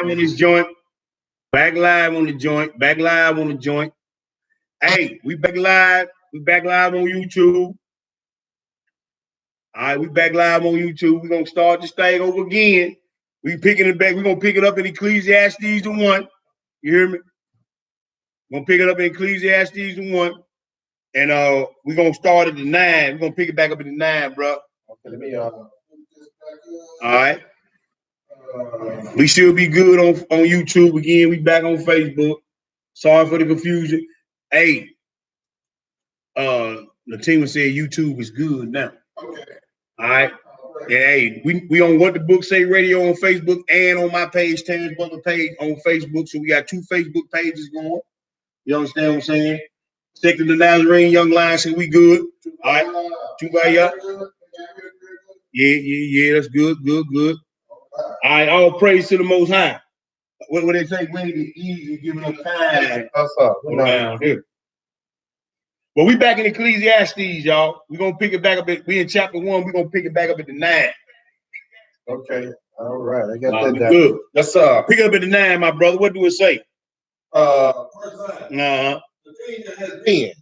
On this joint, back live on the joint, back live on the joint. Hey, we back live. We back live on YouTube. All right, we back live on YouTube. We're gonna start this thing over again. We picking it back. We're gonna pick it up in Ecclesiastes the 1. You hear me? We're gonna pick it up in Ecclesiastes the 1. And we're gonna start at the 9. We're gonna pick it back up at the 9, bro. Okay, let me all right. We should be good on YouTube again. We back on Facebook. Sorry for the confusion. Hey, the team said YouTube is good now. Okay. All right. And hey, we on What the Book Say Radio on Facebook and on my page, Terrence Butler page on Facebook. So we got 2 Facebook pages going. You understand what I'm saying? Stick to the Nazarene Young Lions, and we good. All right. 2 by y'all. Yeah. That's good. All right. All praise to the Most High. What they say? When it get easy, giving them time. What's up? Around here. Well, we back in Ecclesiastes, y'all. We're gonna pick it back up we in chapter 1. We're gonna pick it back up at the 9. Okay. All right. I got that down. Good. Let's pick it up at the 9, my brother. What do it say? First line. The thing that has been,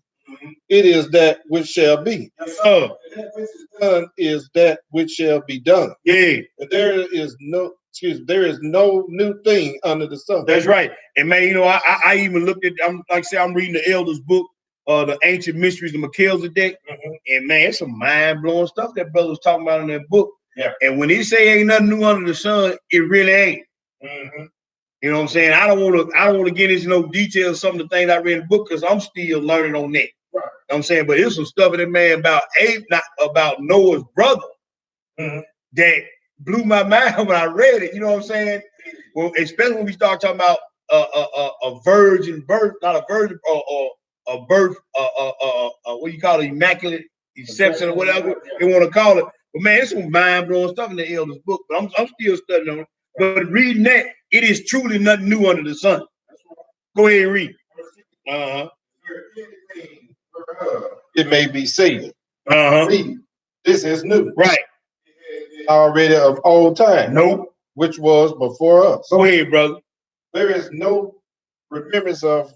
it is that which shall be. Yes, sir. And that which is done is that which shall be done. Yeah. And there is no new thing under the sun. That's right. And man, you know, I even looked at, I'm reading the elders book, the ancient mysteries of Melchizedek. And man, it's some mind-blowing stuff that brother was talking about in that book. Yeah. And when he say ain't nothing new under the sun, it really ain't. You know what I'm saying? I don't want to get into no details of some of the things I read in the book because I'm still learning on that. Right. You know what I'm saying? But there's some stuff in that man about Noah's brother that blew my mind when I read it. You know what I'm saying? Well, especially when we start talking about a virgin birth, not a virgin, or a birth, what do you call it, immaculate exception or whatever they want to call it. But man, it's some mind-blowing stuff in the elders book. But I'm still studying on it. But reading that, it is truly nothing new under the sun. Go ahead and read. It may be said. See, this is new. Right. Already of old time. Nope. Which was before us. Go ahead, brother. There is no remembrance of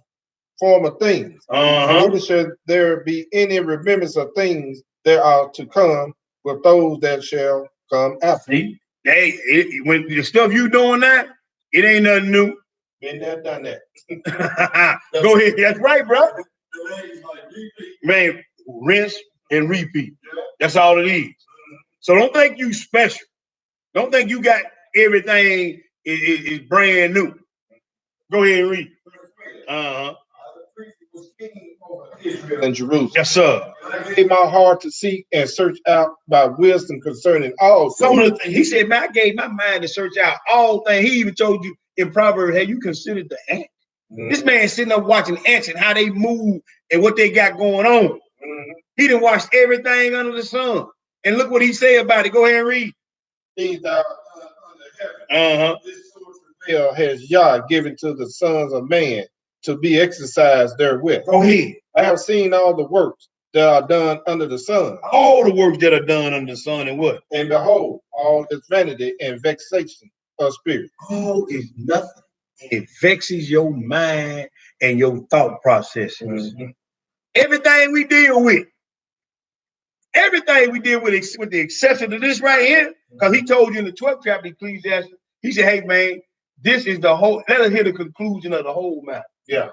former things. Neither should there be any remembrance of things that are to come with those that shall come after. See? Hey, when the stuff you doing that, it ain't nothing new. Been there, done that. Go ahead. That's right, bro. Man, rinse and repeat. That's all it is. So don't think you special. Don't think you got everything is brand new. Go ahead and read. Israel and Jerusalem. Yes, sir. I gave my heart to seek and search out by wisdom concerning all. He said, man, I gave my mind to search out all things. He even told you in Proverbs, have you considered the ant? This man sitting up watching ants and how they move and what they got going on. He done watched everything under the sun. And look what he said about it. Go ahead and read. Things that are under heaven. This source has Yah given to the sons of man to be exercised therewith. Go ahead. I have seen all the works that are done under the sun. All the works that are done under the sun and what? And behold, all is vanity and vexation of spirit. All is nothing. It vexes your mind and your thought processes. Everything we deal with, with the exception of this right here, because he told you in the 12th chapter of Ecclesiastes, he said, hey, man, this is the whole, let us hear the conclusion of the whole matter. Yeah.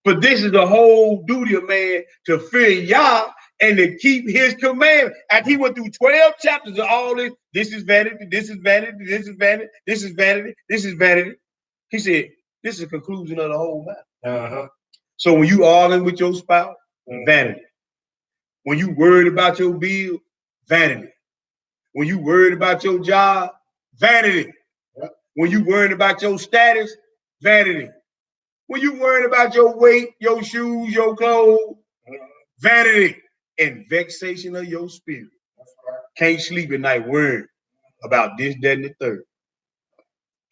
But this is the whole duty of man to fear Yah and to keep his commandment. After he went through 12 chapters of all this, this is vanity, this is vanity, this is vanity, this is vanity, this is vanity. He said, this is the conclusion of the whole matter. So when you arguing with your spouse, vanity. When you worried about your bill, vanity. When you worried about your job, vanity. When you worried about your status, vanity. When you worried about your weight, your shoes, your clothes, vanity and vexation of your spirit. Can't sleep at night worrying about this, that, and the third.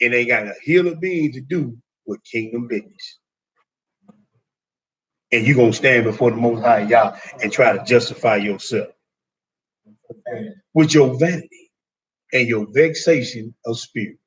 And they got a hill of beans to do with kingdom business. And you're going to stand before the Most High Yah and try to justify yourself with your vanity and your vexation of spirit.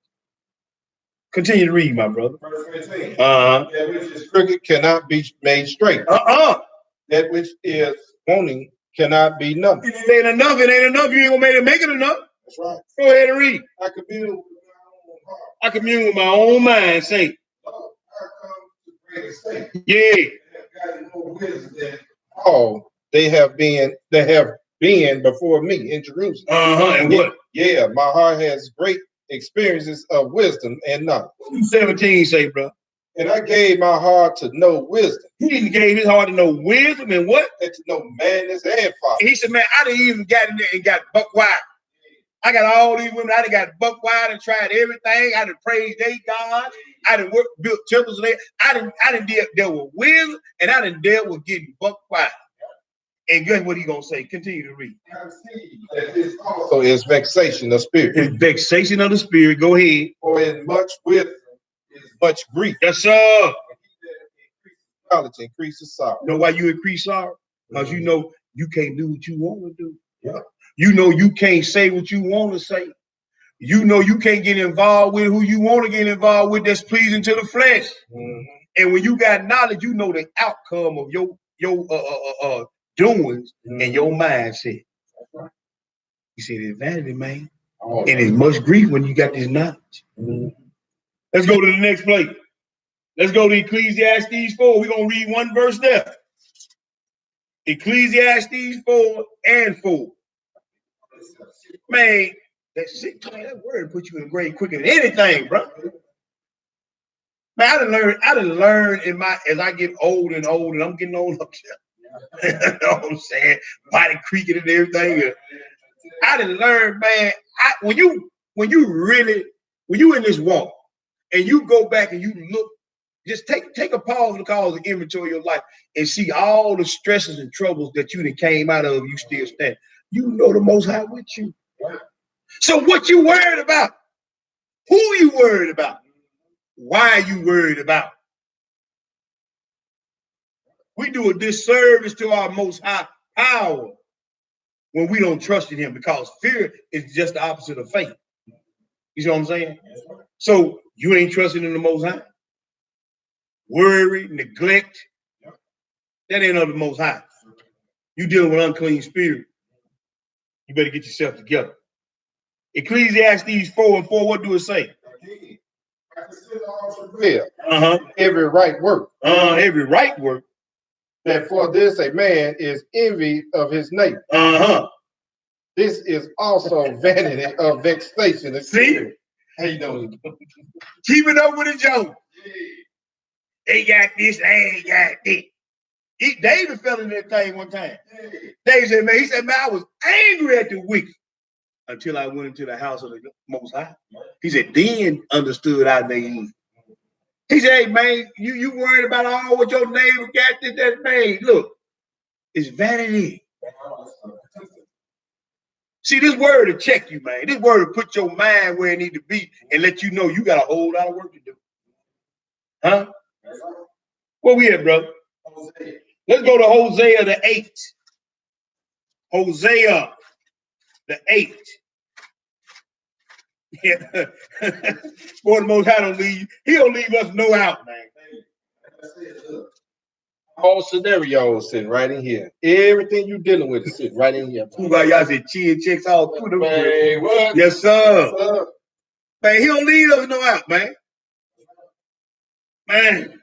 Continue to read, my brother. Verse 15. That which is crooked cannot be made straight. That which is wanting cannot be numbered. If it ain't enough, it ain't enough. You ain't gonna make it enough. That's right. Go ahead and read. I commune with my own heart. I commune with my own mind, say. Oh, I come to great estate. Yeah. They have gotten more wisdom than all they have been before me in Jerusalem. And what? Yeah, my heart has great experiences of wisdom and knowledge. 17 say, bro. And I gave my heart to know wisdom. He gave his heart to know wisdom and what? And to know madness and folly. He said, man, I didn't even got in there and got buck wild. I got all these women. I done got buck wild and tried everything. I done praised their God. I done built temples there. I done dealt with wisdom, and I done dealt with getting buck wild. And guess what he gonna say? Continue to read. I see that this also is vexation of spirit. It's vexation of the spirit. Go ahead. For in much wisdom is much grief. Yes, sir. Knowledge increases sorrow. You know why you increase sorrow? Because you know you can't do what you want to do. Yeah. You know you can't say what you want to say. You know you can't get involved with who you want to get involved with that's pleasing to the flesh. And when you got knowledge, you know the outcome of your doings and your mindset. He said it's vanity, man. And it's much grief when you got this knowledge. Let's go to the next place. Let's go to Ecclesiastes 4. We're going to read one verse there. Ecclesiastes 4 and 4. Man, that word put you in grade quicker than anything, bro. Man, I done learned as I get old and old, and I'm getting old up there. You know what I'm saying? Body creaking and everything. I done learned, man, when you in this walk and you go back and you look, just take a pause and cause an inventory of your life and see all the stresses and troubles that you done came out of, you still stand. You know the Most High with you. So what you worried about? Who you worried about? Why are you worried about? We do a disservice to our Most High power when we don't trust in him, because fear is just the opposite of faith. You see what I'm saying? So you ain't trusting in the Most High. Worry, neglect, that ain't of the Most High. You dealing with unclean spirit. You better get yourself together. Ecclesiastes 4 and 4, what do it say? I consider also well every right work. Every right work. That for this a man is envy of his neighbor. This is also vanity of vexation. See? How you doing? Keep it up with a joke. They got this, they ain't got this. David fell in that thing one time. David said, man, I was angry at the wicked until I went into the house of the Most High. He said, then understood I made. He said, hey, man, you worried about all what your neighbor got that made. Look, it's vanity. See, this word will check you, man. This word will put your mind where it need to be and let you know you got a whole lot of work to do. Huh? Where we at, brother? Let's go to Hosea the 8th. Hosea the 8th. Yeah. Boy, the Most High don't leave. He don't leave us no out, man. All scenarios sitting right in here. Everything you dealing with is sitting right in here. Y'all said chin checks all through them. Man, what? Yes, sir. Yes, sir. Man, he don't leave us no out, man. Man.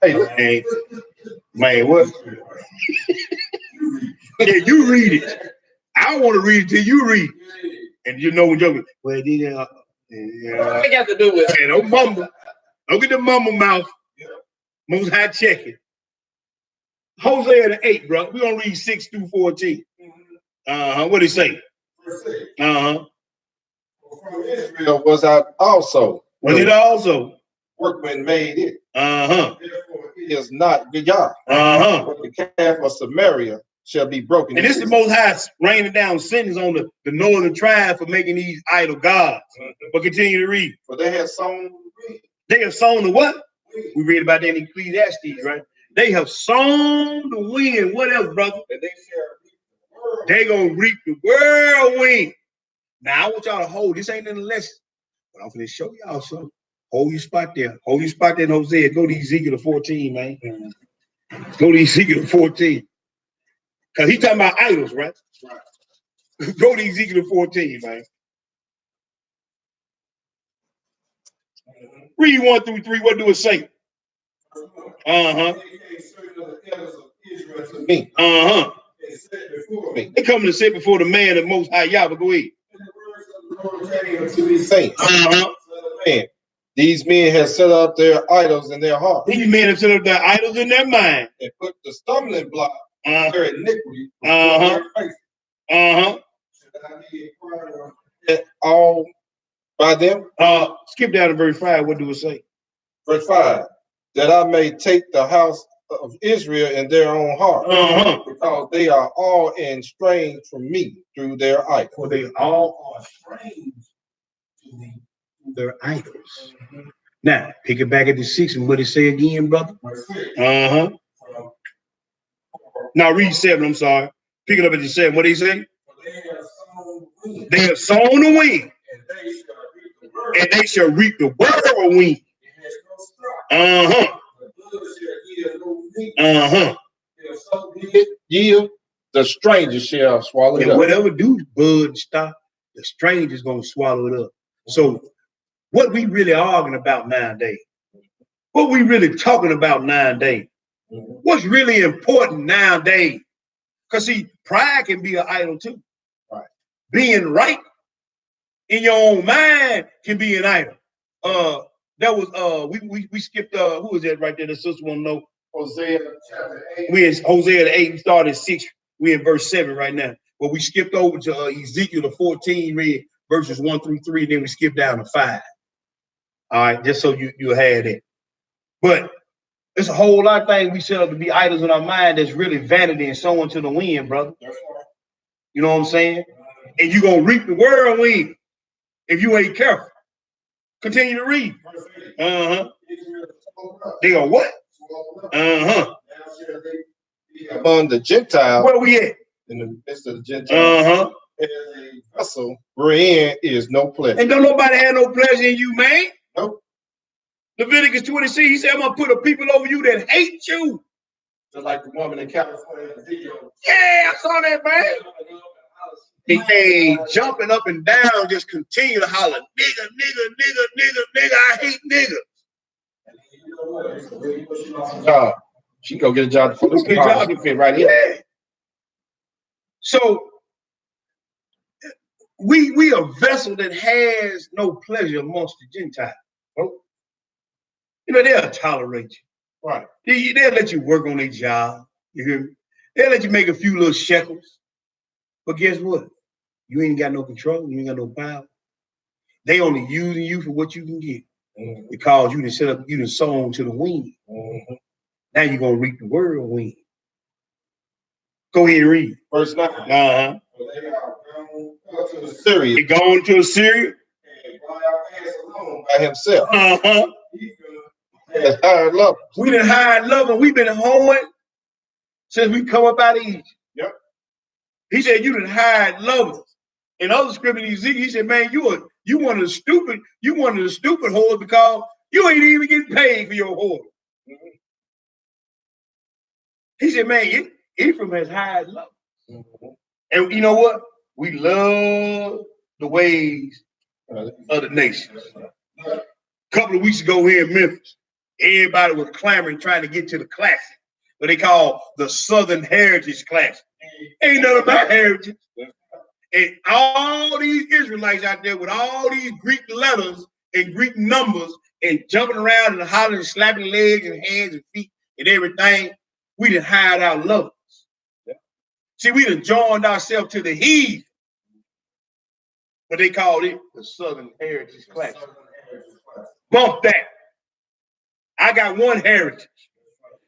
Hey, man, what? Yeah, you read it. I don't want to read it till you read it. And you know when you're well, I got to do with it. Don't mumble. Don't get the mumble mouth. Most High checking. Hosea the 8th, bro. We're gonna read 6 through 14. What did it say? From Israel was I also. Was it also? Workman made it. Therefore it is not Gayah. But the calf of Samaria shall be broken. And this is the Most High raining down sentence on the northern tribe for making these idol gods. But continue to read. For they have sown. They have sown the what? We read about that in Ecclesiastes, right? They have sown the wind. What else, brother? And they shall they're gonna reap the whirlwind. Now I want y'all to hold. This ain't in the lesson. But I'm going to show y'all something. Hold your spot there. Hold your spot there in Hosea. Go to Ezekiel 14, man. Go to Ezekiel 14. Because he's talking about idols, right? Go to Ezekiel 14, man. Read 1 through 3. What do it say? Uh-huh. Uh-huh. They come to sit before the man of Most High Yahweh. Go ahead. Uh-huh. These men have set up their idols in their heart. These men have set up their idols in their mind. And put the stumbling block on their iniquity. All by them. Skip down to verse 5. What do it say? Verse 5. That I may take the house of Israel in their own heart, because they are all estranged from me through their idols. For they all are estranged to their idols. Now, pick it back at the 6 and what it say again, brother? Now read 7, I'm sorry. Pick it up at the 7. What did he say? They have sown the wind, and they shall reap the whirlwind. Yield, the stranger shall swallow it up. Whatever do bud stop, the stranger's gonna swallow it up. So what we really arguing about nowadays? What we really talking about nowadays? What's really important nowadays? Because see, pride can be an idol too. Right. Being right in your own mind can be an idol. That was we skipped who was that right there? The sister want to know. Hosea chapter 8. We in Hosea the 8, we started 6. We in verse 7 right now. But we skipped over to Ezekiel the 14, read verses 1 through 3, and then we skipped down to 5. All right, just so you had it. But there's a whole lot of things we set up to be idols in our mind that's really vanity and sowing to the wind, brother. You know what I'm saying? And you're gonna reap the whirlwind if you ain't careful. Continue to read. They are what? Among the Gentiles. Where we at? In the midst of the Gentiles. As a vessel wherein is no pleasure. And don't nobody have no pleasure in you, man. Nope. Leviticus 26, he said, I'm gonna put a people over you that hate you. Just like the woman in California video. Yeah, I saw that, man. They jumping up and down, just continue to holler, nigga, nigga, nigga, nigga, nigga, I hate niggas. Job. She go get a job. Get a job to fit right here. Yeah. So we a vessel that has no pleasure amongst the Gentiles. You know, they'll tolerate you. Right. They'll let you work on their job. You hear me? They'll let you make a few little shekels. But guess what? You ain't got no control. You ain't got no power. They only using you for what you can get. Because you done set up, you done sown to the wind. Now you're going to reap the whirlwind. Go ahead and read. Verse 9. They are gone to Assyria. He gone to Assyria. And passed alone by himself. We done hired love, and we've been hoeing since we come up out of Egypt. Yep. He said, you done hired lovers. In other scripture, Ezekiel, he said, man, you one of the stupid whores because you ain't even getting paid for your whore. He said, man, Ephraim has hired love. And you know what? We love the ways of the nations. A couple of weeks ago here in Memphis, everybody was clamoring trying to get to the classic, what they call the Southern Heritage Classic. Ain't none of my heritage. And all these Israelites out there with all these Greek letters and Greek numbers and jumping around and hollering and slapping legs and hands and feet and everything, we done hired our lovers. See, we done joined ourselves to the heathen. But they called it the Southern Heritage Classic. Bump that. I got one heritage.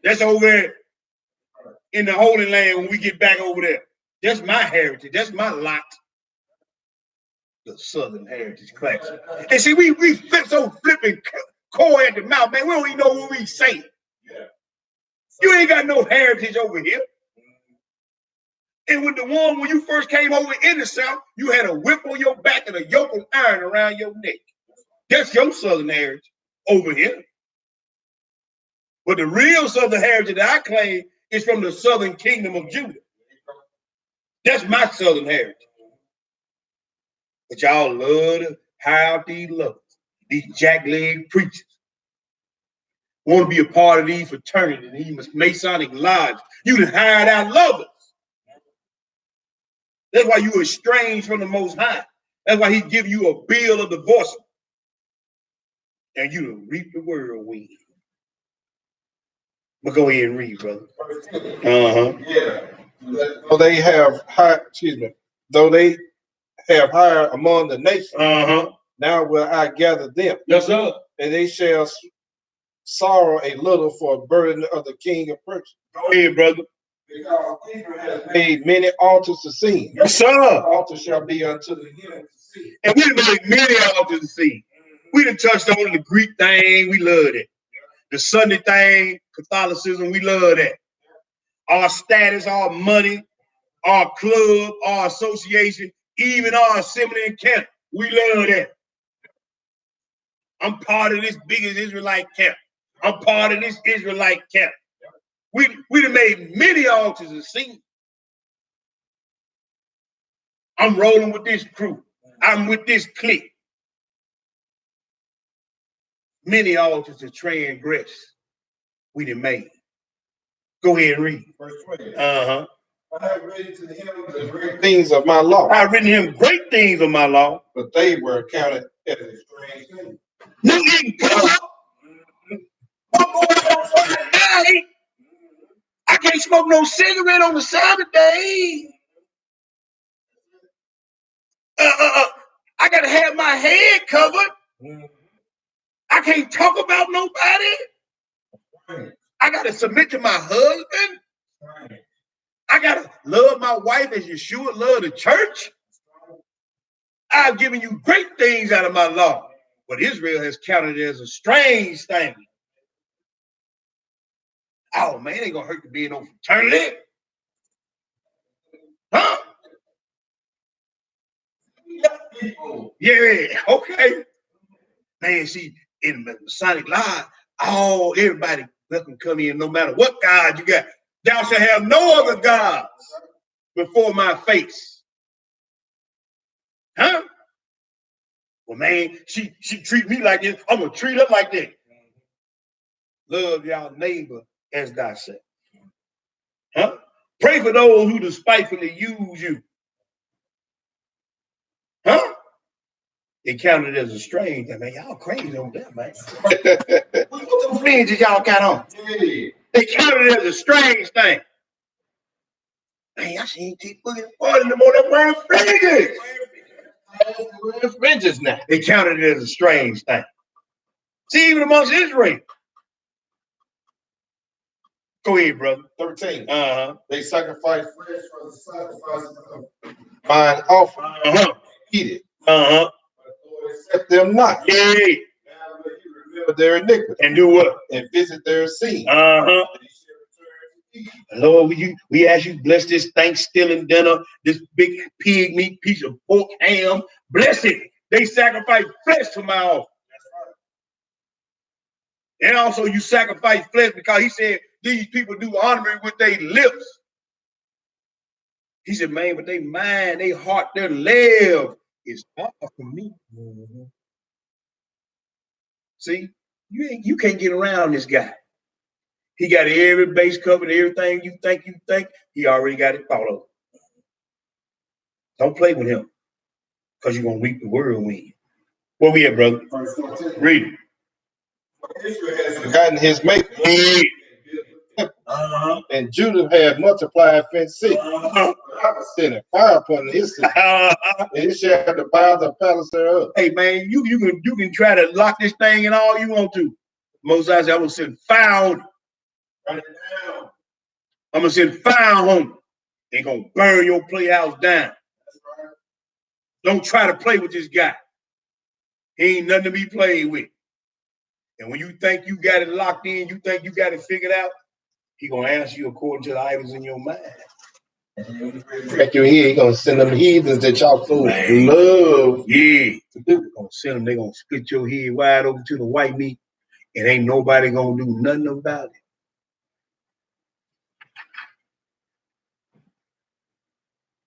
That's over there in the Holy Land when we get back over there. That's my heritage. That's my lot. The Southern Heritage Classic. And see, we flip so flipping core at the mouth, man. We don't even know what we say. You ain't got no heritage over here. And with the one when you first came over in the South, you had a whip on your back and a yoke of iron around your neck. That's your southern heritage over here. But the real southern heritage that I claim is from the southern kingdom of Judah. That's my southern heritage. But y'all love to hire out these lovers, these jackleg preachers. Want to be a part of these fraternities, these Masonic lodges. You done hired out lovers. That's why you estranged from the Most High. That's why he give you a bill of divorcement. And you done reap the whirlwind. But go ahead and read, brother. Yeah. Though they have hired, though they have hired among the nations, now will I gather them. Yes, sir. And they shall sorrow a little for a burden of the king of Persia. Go ahead, brother. Because Israel has made many altars to sing. Yes, sir. The altar shall be unto the him to sing. And we done made many altars to sing. We done touched on the Greek thing. We love it. The Sunday thing, Catholicism, we love that. Our status, our money, our club, our association, even our assembly in camp, we love that. I'm part of this biggest Israelite camp. I'm part of this Israelite camp. We done made many altars to sing. I'm rolling with this crew. I'm with this clique. Many altars to transgress. We done made. Go ahead and read. Verse 20. I have written to him the great things of my law. I have written him great things of my law. But they were counted as a strange thing. No eating pork. I can't smoke no cigarette on the Sabbath day. I gotta have my head covered. I can't talk about nobody. I gotta submit to my husband. I gotta love my wife as Yeshua loved the church. I've given you great things out of my law, but Israel has counted it as a strange thing. Oh man, ain't gonna hurt to be in no fraternity. Huh? Yeah, okay. Man, see, in the Masonic Lodge, everybody welcome come in, no matter what God you got. Thou shalt have no other gods before my face. Huh? Well, man, she treat me like this. I'm gonna treat her like that. Love y'all neighbor as thyself. Huh? Pray for those who despitefully use you. Huh? They counted as a strange thing. Man, y'all crazy on that, man. What fringes did y'all got on? They counted it as a strange thing. Man, I seen people in the party in the morning wearing fringes. Fringes now. They counted it as a strange thing. See, even amongst Israel. Go ahead, brother. 13. They sacrifice flesh for the sacrifice of mine offering. Eat it. Accept them not. Yeah. Now will you remember their iniquity. And do what? And visit their sin. Lord, we ask you bless this Thanksgiving dinner, this big pig meat piece of pork ham. Bless it. They sacrifice flesh to my offering. And also you sacrifice flesh because he said these people do honor me with their lips. He said, man, but they mind, they heart, their live is far from me. See, you can't get around this guy. He got every base covered, everything you think, he already got it thought of. Don't play with him because you're going to reap the whirlwind. Where we at, brother? Read it. Israel has forgotten his maker. And Judah had multiplied fenced cities. I was sending fire upon his city. And it shall devour the palace thereof. Hey man, you can try to lock this thing in all you want to. Moses said, I will send fire on it. Write it down. I'm gonna send fire on it. They're gonna burn your playhouse down. Right. Don't try to play with this guy. He ain't nothing to be played with. And when you think you got it locked in, you think you got it figured out, he gonna answer you according to the items in your mind. Crack your head, he gonna send them heathens that y'all so love. Yeah. They're gonna send them, they're gonna split your head wide open to the white meat, and ain't nobody gonna do nothing about it.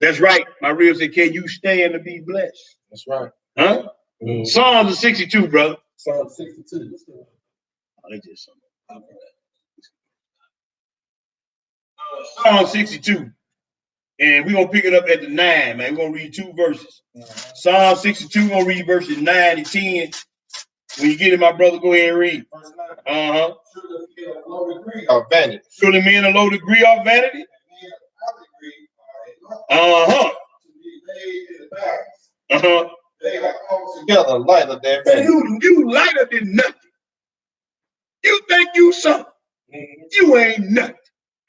That's right. My real said, can you stand to be blessed? That's right. Huh? Mm-hmm. Psalms 62, brother. Psalm 62. Oh, they just Psalm 62. And we're going to pick it up at the 9, man. We're going to read 2 verses. Psalm 62, we're going to read verses 9 and 10. When you get it, my brother, go ahead and read. Uh-huh. Surely men of low degree are vanity. Uh-huh. Uh-huh. They are all together lighter than vanity. You lighter than nothing. You think you something. You ain't nothing.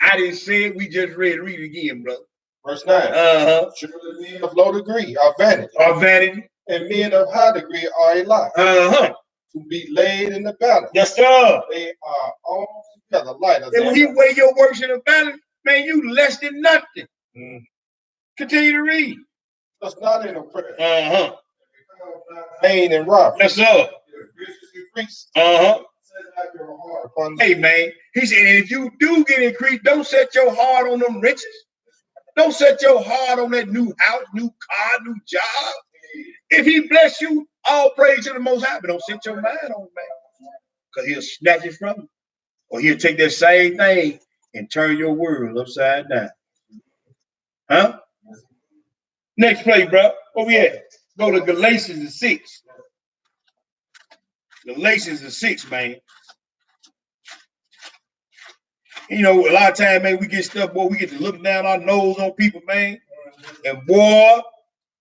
I didn't say it. We just read it again, brother. Verse 9. Uh-huh. Surely men of low degree are vanity. Are vanity. And men of high degree are a lie. Uh-huh. To be laid in the balance. Yes, sir. They are all together lighter than and when he weigh your works in the balance, man, you less than nothing. Continue to read. That's not in oppression. Uh-huh. Pain and robbery. Yes, sir. Uh-huh. Hey, man. He said, if you do get increased, don't set your heart on them riches. Don't set your heart on that new house, new car, new job. If he bless you, all praise to the Most High, but don't set your mind on it, man. Because he'll snatch it from you. Or he'll take that same thing and turn your world upside down. Huh? Next place, bro. Where we at? Go to Galatians 6. Galatians 6, man. You know, a lot of times, man, we get stuff, boy, we get to look down our nose on people, man. And boy,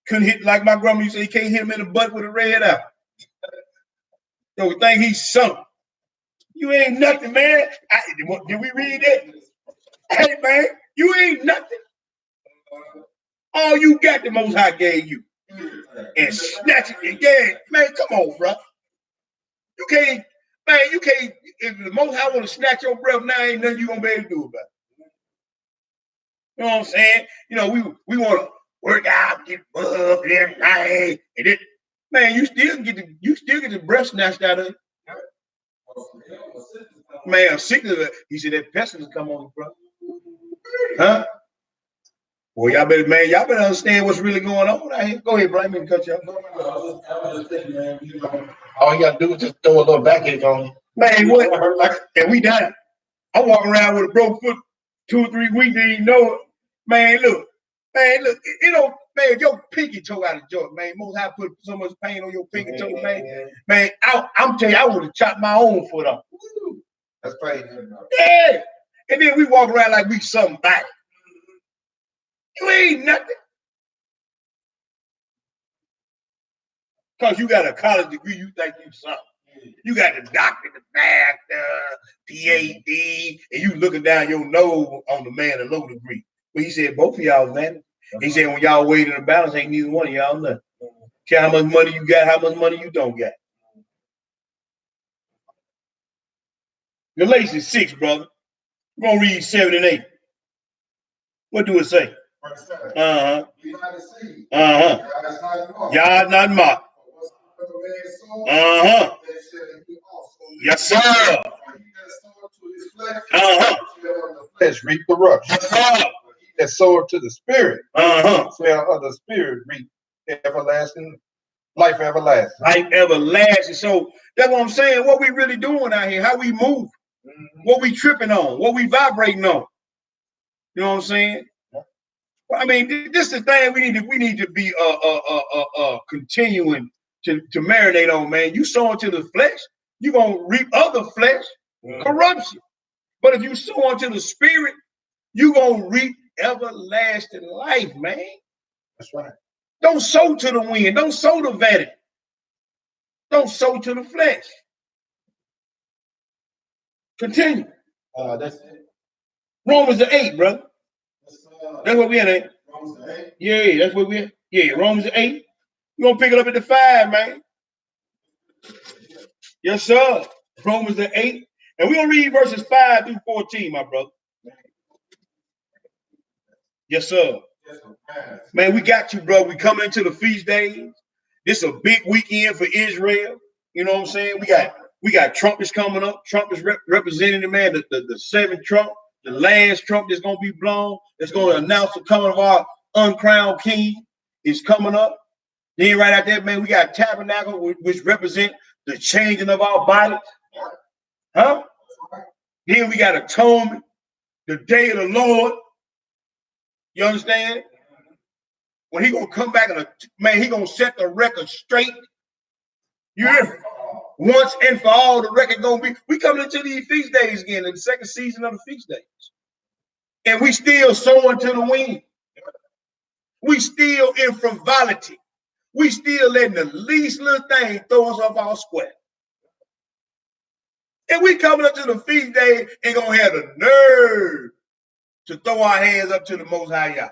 couldn't hit, like my grandma used to say, you can't hit him in the butt with a red eye. So we think he's something. You ain't nothing, man. Did we read that? Hey, man, you ain't nothing. All you got, the Most High gave you. And snatch it again. Man, come on, bro. You can't, man, you can't, if the Most High want to snatch your breath now, ain't nothing you going to be able to do about it. You know what I'm saying? You know, we want to work out, get buff and everything. And it, man, you still get the breath snatched out of it. Man, I'm sick of it. He said that pestilence come on, bro. Huh? Well, y'all better understand what's really going on out here. Go ahead, Brian. Let me cut you off. All you gotta do is just throw a little backache on you. Man, what? And we done. I'm walking around with a broke foot 2 or 3 weeks, didn't even know it. Man, look, it don't, man, if your pinky toe out of joint, man, Most High put so much pain on your pinky toe, man. Man, I'm telling you, I would have chopped my own foot off. That's crazy. Yeah. And then we walk around like we somebody. You ain't nothing. Because you got a college degree, you think you something. You got the doctor, the master, PhD, and you looking down your nose on the man of low degree. But he said, both of y'all, man. He said, when y'all weighed in the balance, ain't neither one of y'all nothing. Care how much money you got, how much money you don't got. Galatians 6, brother. We're going to read 7 and 8. What do it say? Uh-huh. Uh-huh. Y'all not mocked. Uh-huh. Yes, sir. Uh-huh. Flesh reap corruption. That soweth to the spirit. Uh-huh. Shall of the spirit reap everlasting, life everlasting. Life everlasting. So that's what I'm saying. What we really doing out here, how we move, what we tripping on, what we vibrating on. You know what I'm saying? I mean, this is the thing we need to be continuing to marinate on, man. You sow into the flesh, you're gonna reap other flesh, corruption. But if you sow into the spirit, you're gonna reap everlasting life, man. That's right. Don't sow to the wind, don't sow to vanity, don't sow to the flesh. Continue. That's it. Romans the 8, brother. That's what we at. Yeah, that's what we at. Yeah, Romans the 8. You're gonna pick it up at the 5, man. Yes, sir. Romans the 8. And we're gonna read verses 5 through 14, my brother. Yes, sir. Man, we got you, bro. We coming into the feast days. This is a big weekend for Israel. You know what I'm saying? We got trumpets coming up. Trumpets representing the man, the seventh trump, the last trump that's gonna be blown. That's gonna announce the coming of our uncrowned king is coming up. Then right after that, man, we got tabernacle, which represent the changing of our bodies. Huh? Then we got atonement, the day of the Lord. You understand? When he gonna come back and man, he gonna set the record straight. You hear me? Once and for all, the record gonna be. We coming into these feast days again, in the second season of the feast days, and we still sowing to the wind. We still in frivolity. We still letting the least little thing throw us off our square. And we coming up to the feast day and gonna have the nerve to throw our hands up to the Most High Yah.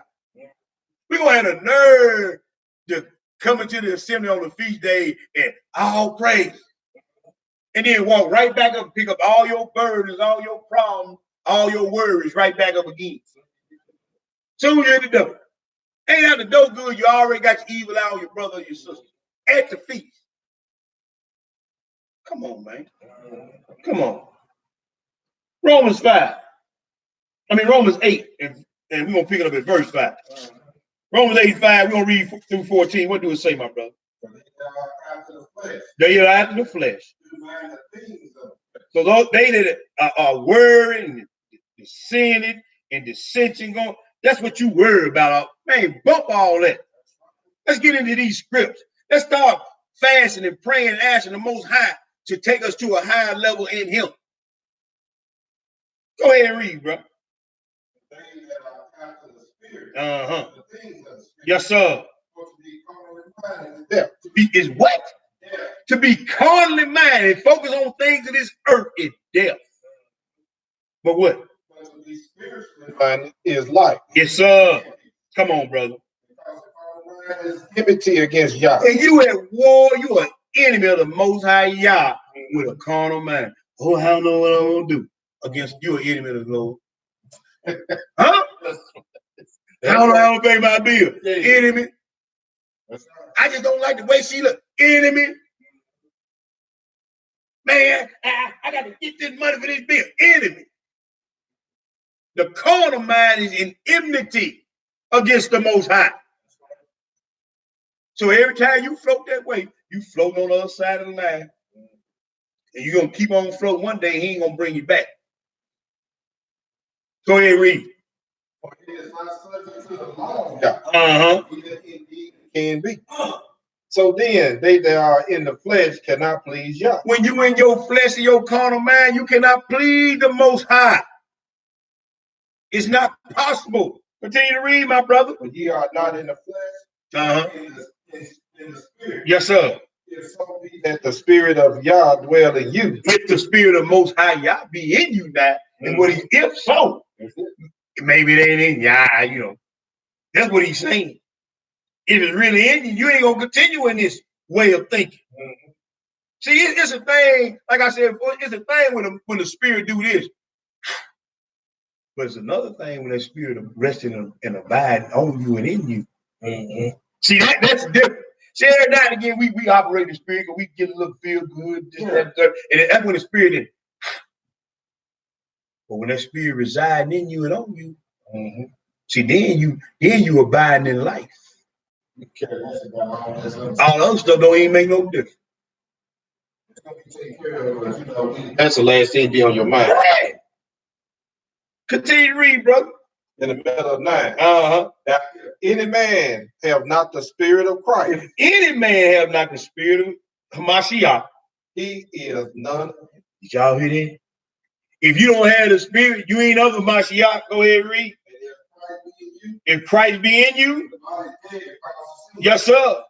We're gonna have the nerve to come into the assembly on the feast day and all praise. And then walk right back up, pick up all your burdens, all your problems, all your worries right back up again. Soon you're at the door. Ain't out the door good, you already got your evil eye on your brother or your sister at the feast. Come on, man. Come on. Romans 8, and we're going to pick it up at verse 5. Romans 8:5, we're going to read through 14. What do it say, my brother? They are after the flesh. So those they that are worrying, and sinning, and dissension going, that's what you worry about. Man, bump all that. Let's get into these scripts. Let's start fasting and praying and asking the Most High to take us to a higher level in Him. Go ahead and read, bro. Yes, sir. Is what? To be carnally minded, focus on things of this earth is death. But what? Is life. Yes, sir. Come on, brother. Is enmity against Yah. And you at war, you are enemy of the Most High Yah with a carnal mind. Oh, I don't know what I'm gonna do against you, an enemy of the Lord. Huh? I don't know how to pay my bill. Enemy. I just don't like the way she look. Enemy. Man, I got to get this money for this bill. Enemy. The carnal mind is in enmity against the Most High. So every time you float that way, you float on the other side of the line. And you're going to keep on floating. One day, he ain't going to bring you back. Go ahead and read. Can be. So then, they that are in the flesh cannot please Yah. When you in your flesh and your carnal mind, you cannot please the Most High. It's not possible. Continue to read, my brother. But ye are not in the flesh, in the spirit. Yes, sir. If so be that the spirit of Yah dwell in you. If the spirit of Most High Yah be in you now, and what he, if so, maybe it ain't in Yah, you know. That's what he's saying. If it's really in you, you ain't gonna continue in this way of thinking. See, it's a thing, like I said before, it's a thing when the spirit do this. But it's another thing when that spirit resting and abide on you and in you. See, that's different. See, every now and again, we operate the spirit and we get a little feel good, and that's when the spirit is. But when that spirit residing in you and on you, see, then you abiding in life. All the other stuff don't even make no difference. That's the last thing be on your mind. Right. Continue to read, brother. In the middle of 9. Now, if any man have not the spirit of Christ. If any man have not the spirit of Hamashiach, he is none. Did y'all hear that? If you don't have the spirit, you ain't of the Mashiach. Go ahead and read. If Christ be in you, yes, sir.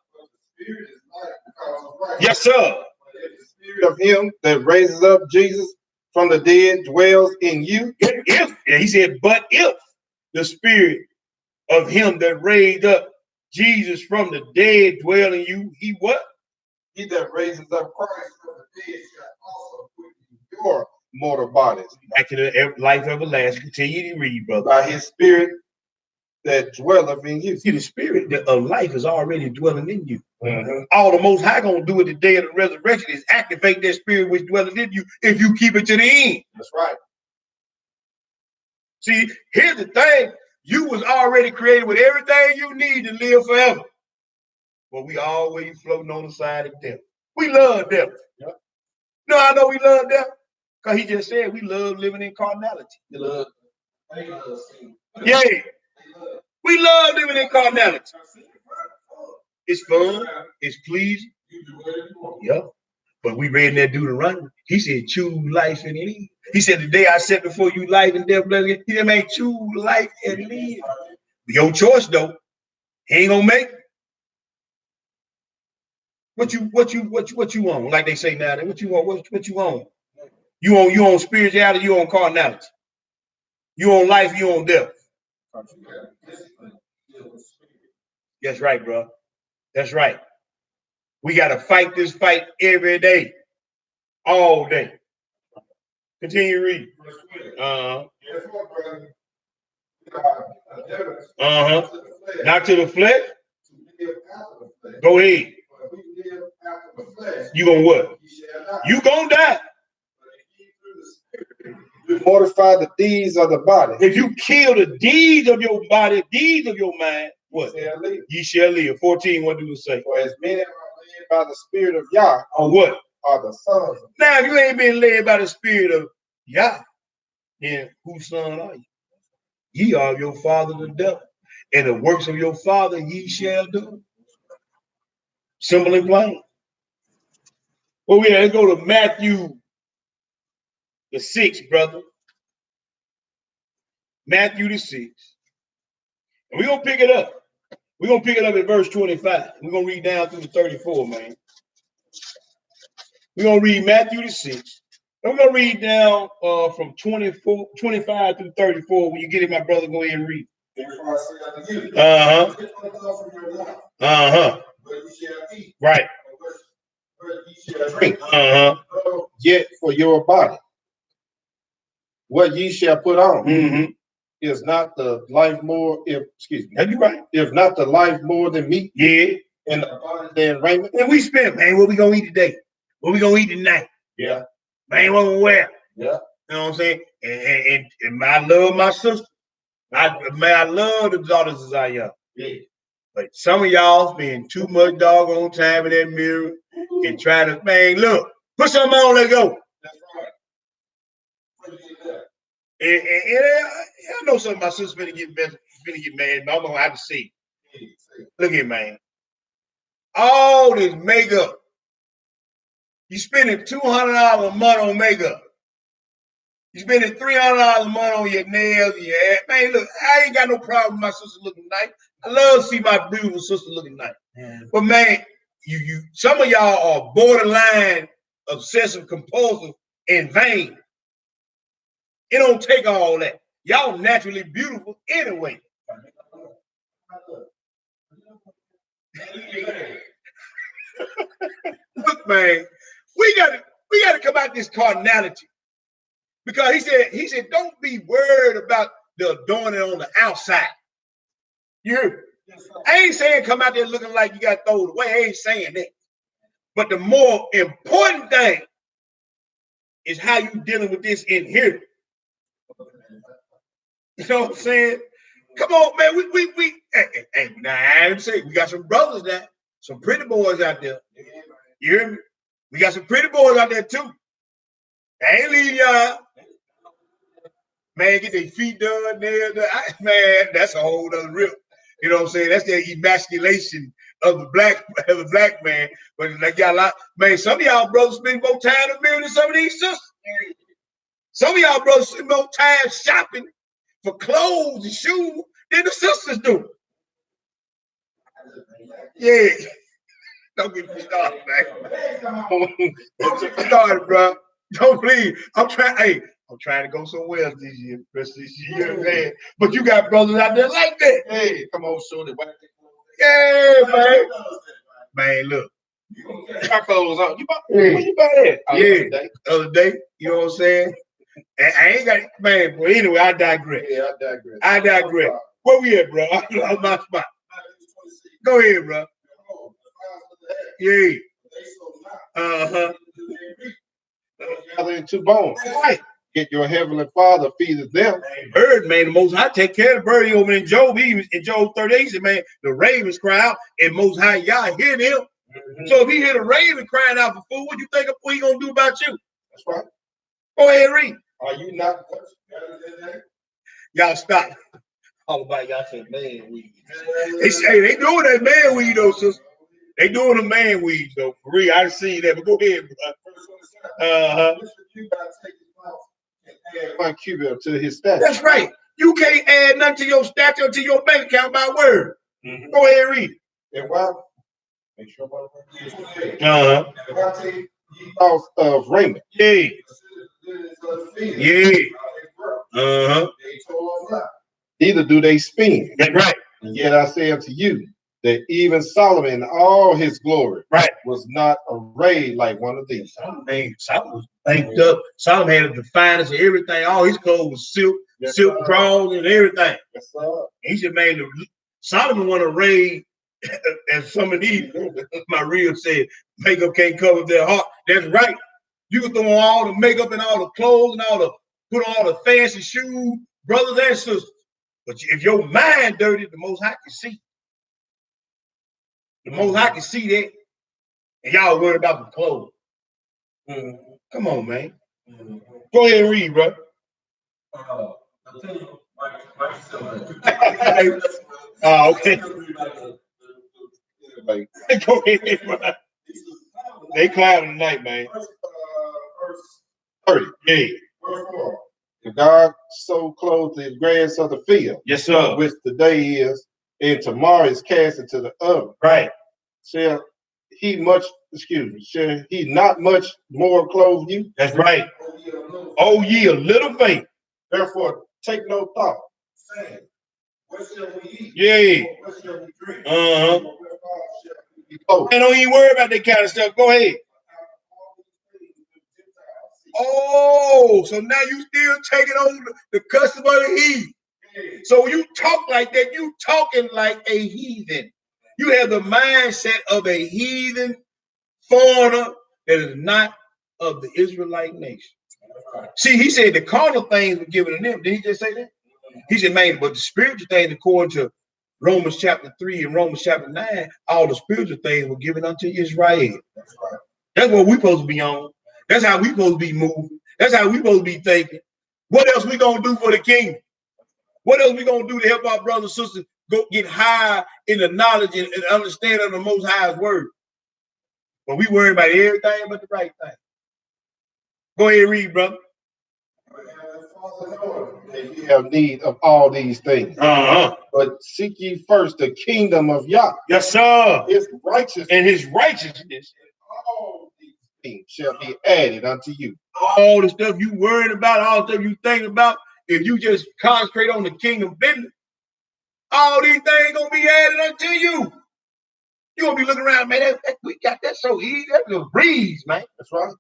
Yes, sir. The spirit of him that raises up Jesus from the dead dwells in you. If he said, but if the spirit of him that raised up Jesus from the dead dwell in you, he what? He that raises up Christ from the dead shall also put your mortal bodies back to the life everlasting. Continue to read, brother. By his spirit that dwelleth in you. See, the spirit of life is already dwelling in you. All the Most High gonna do at the day of the resurrection is activate that spirit which dwelleth in you if you keep it to the end. That's right. See, here's the thing. You was already created with everything you need to live forever. But we always floating on the side of death. We love death. Yep. No, I know we love death. Because he just said we love living in carnality. Yeah. We love living in carnality. It's fun. It's pleasing. Yeah. But we read in that Deuteronomy. He said, choose life and live. He said, the day I set before you life and death, he said, man, choose life and live. Your choice, though. He ain't gonna make it. What you want? Like they say now, what you want? What you want? You on spirituality, you on carnality. You on life, you on death. That's right, bro. That's right. We got to fight this fight every day, all day. Continue reading. Not to the flesh. Go ahead. You gonna what? You gonna die. Mortify the deeds of the body. If you kill the deeds of your body, deeds of your mind, what? Ye shall live. 14, what do you say? For as many are led by the Spirit of Yah, or what? Are the sons of now, if you ain't been led by the Spirit of Yah, then whose son are you? Ye are your father the devil, and the works of your father ye shall do. Simple and plain. Well, let's go to Matthew the 6th, brother. Matthew the 6th. And we're going to pick it up. We're going to pick it up at verse 25. We're going to read down through the 34, man. We're going to read Matthew the 6th. And we're going to read down from 25 through 34. When you get it, my brother, go ahead and read. Right. Yet for your body, what ye shall put on is not the life more, That's right. If not the life more than meat, yeah, and the body than raiment. And we spent, man, what we gonna eat today? What we gonna eat tonight? Yeah. Man, what we wear? Yeah. You know what I'm saying? And I love my sister. I love the daughters as I am. Yeah. But some of y'all spend too much doggone time in that mirror and try to, man, look, put something on, let's go. That's right. And I know some of my sisters finna get mad, but I'm gonna have to see. Look at, man. All this makeup. You spending $200 a month on makeup. You spending $300 a month on your nails, your hair. Man, look, I ain't got no problem with my sister looking nice. I love to see my beautiful sister looking nice. Yeah. But man, you some of y'all are borderline obsessive compulsive and vain. It don't take all that. Y'all naturally beautiful anyway. Look, man, we gotta come out this carnality. Because he said, don't be worried about the adorning on the outside. You heard me? I ain't saying come out there looking like you got thrown away. I ain't saying that. But the more important thing is how you dealing with this in here. You know what I'm saying? Come on, man. Hey, now I didn't say we got some brothers now, some pretty boys out there. You hear me? We got some pretty boys out there too. I ain't leaving y'all. Man, get their feet done, nails done. Man, that's a whole other real. You know what I'm saying? That's the emasculation of the black man. But like y'all, man, some of y'all brothers spend more time in the mirror than some of these sisters. Some of y'all brothers spend more time shopping for clothes and shoes than the sisters do. Yeah. Don't get me started, man. Don't get me started, bro. Don't please. I'm trying to go somewhere else this year, rest of this year, man. But you got brothers out there like that. Hey, come on, show the yeah, man. Man, look. Our clothes on. Where you buy that? Yeah, the other day. You know what I'm saying? And I ain't got it, man. But anyway, I digress. Yeah, I digress. Where we at, bro? I lost my spot. Go ahead, bro. Yeah. Gather into bones. Right. Get your heavenly Father feedeth them. Bird, man, the Most High take care of the bird over in Job. He in Job 38, he said, man, the ravens cry out, and Most High Yah hear them. So if he hear the raven crying out for food, what do you think he gonna do about you? That's right. Go ahead and read. Are you not? Y'all stop. All about y'all say man weed. They say they doing that man weed though, sister. They doing the man weed though. For real, I see that. But go ahead, bro. Add 1 cubit to his stature. That's right. You can't add nothing to your stature or to your bank account by word. Go ahead and read it. And why? Make sure thoughts of raiment. Yeah. Yeah. Neither do they spin. That's right. And yet I say unto you that even Solomon in all his glory was not arrayed like one of these. Solomon was banked up. Solomon had the finest of everything. All his clothes was silk, silk drawers and everything. Yes, sir. He said, man, Solomon wasn't arrayed as some of these. My real said, makeup can't cover their heart. That's right. You can throw on all the makeup and all the clothes and put on all the fancy shoes, brothers and sisters. But if your mind dirty, the Most High can see. The Most High can see that. And y'all worried about the clothes. Come on, man. Go ahead and read, bro. Okay. Go ahead, bro. They clouding tonight, man. Verse 30. Yeah. The God so clothed the grass of the field. Yes, sir. Which the day is, and tomorrow is cast into the oven. Right. Shall he not much more clothe you? That's right. Oh, ye a little faith. Therefore, take no thought, saying, what shall we eat? Yeah. What shall we drink? And don't even worry about that kind of stuff. Go ahead. Oh, so now you still taking on the custom of the heathen. So when you talk like that, you talking like a heathen. You have the mindset of a heathen foreigner that is not of the Israelite nation. See, he said the carnal things were given to them. Did he just say that? He said, man, but the spiritual things, according to Romans chapter 3 and Romans chapter 9, all the spiritual things were given unto Israel. That's what we're supposed to be on. That's how we supposed to be moving. That's how we supposed to be thinking. What else we gonna do for the kingdom? What else we gonna do to help our brothers and sisters go get high in the knowledge and understanding of the Most High's word? But we worry about everything but the right thing. Go ahead and read, brother. You have need of all these things. But seek ye first the kingdom of Yah. Yes, sir. His righteousness. And his righteousness. All these things shall be added unto you. All the stuff you worried about, all the stuff you thinking about, if you just concentrate on the kingdom business, all these things gonna be added unto you. You gonna be looking around, man. We got that so easy. That's a breeze, man. That's right.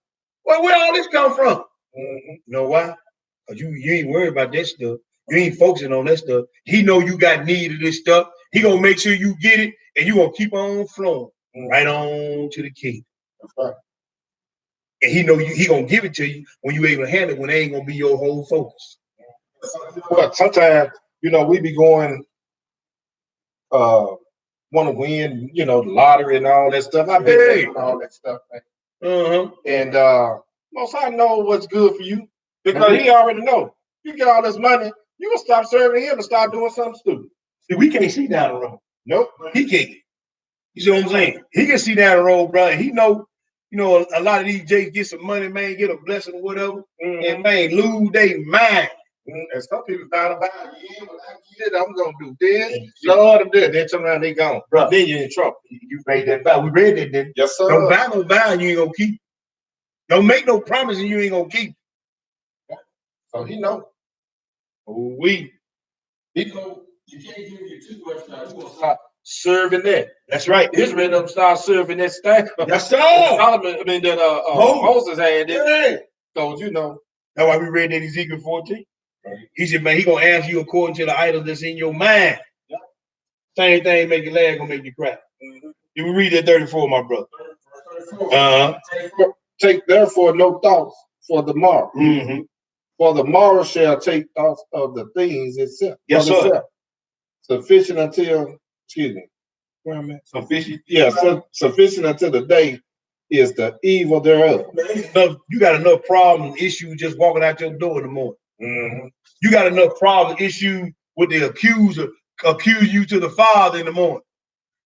Well, where all this come from? You know why? Because you ain't worried about that stuff. You ain't focusing on that stuff. He know you got need of this stuff. He gonna make sure you get it, and you gonna keep on flowing right on to the king. That's right. And he know he gonna give it to you when you able to handle it, when they ain't gonna be your whole focus. But sometimes, we be going want to win, the lottery and all that stuff. I've been doing all that stuff, man. And Most High know what's good for you because he already know. You get all this money, you gonna stop serving him and start doing something stupid. See, we can't see down the road. Nope. He can't. You see what I'm saying? He can see down the road, bro. He know, a lot of these J's get some money, man, get a blessing or whatever, and man, lose their mind. And some people down about, when I get it, I'm gonna do this. Lord, I'm doing. Then turn around, they gone. Bro, then you're in trouble. You made that vow. We read that, didn't we? Yes, sir. Don't buy no vow and you ain't gonna keep. Don't make no promise and you ain't gonna keep. So he know. He know you can't give you too much now. You gonna start serving that. That's right. Israel them start serving that stack. Yes, sir. Moses had it. Yeah. So That's why we read that Ezekiel 14. He said, man, he gonna answer you according to the idols that's in your mind. Same thing make you laugh, gonna make you cry. You will read that 34, my brother. Take therefore no thoughts for the morrow. For the morrow shall take thoughts of the things itself. Yes, sir. Itself. Sufficient until, excuse me. Where am I at? Sufficient. Yeah, sufficient until the day is the evil thereof. You got enough problem issue just walking out your door in the morning. You got enough problem issue with the accuser accuse you to the Father in the morning.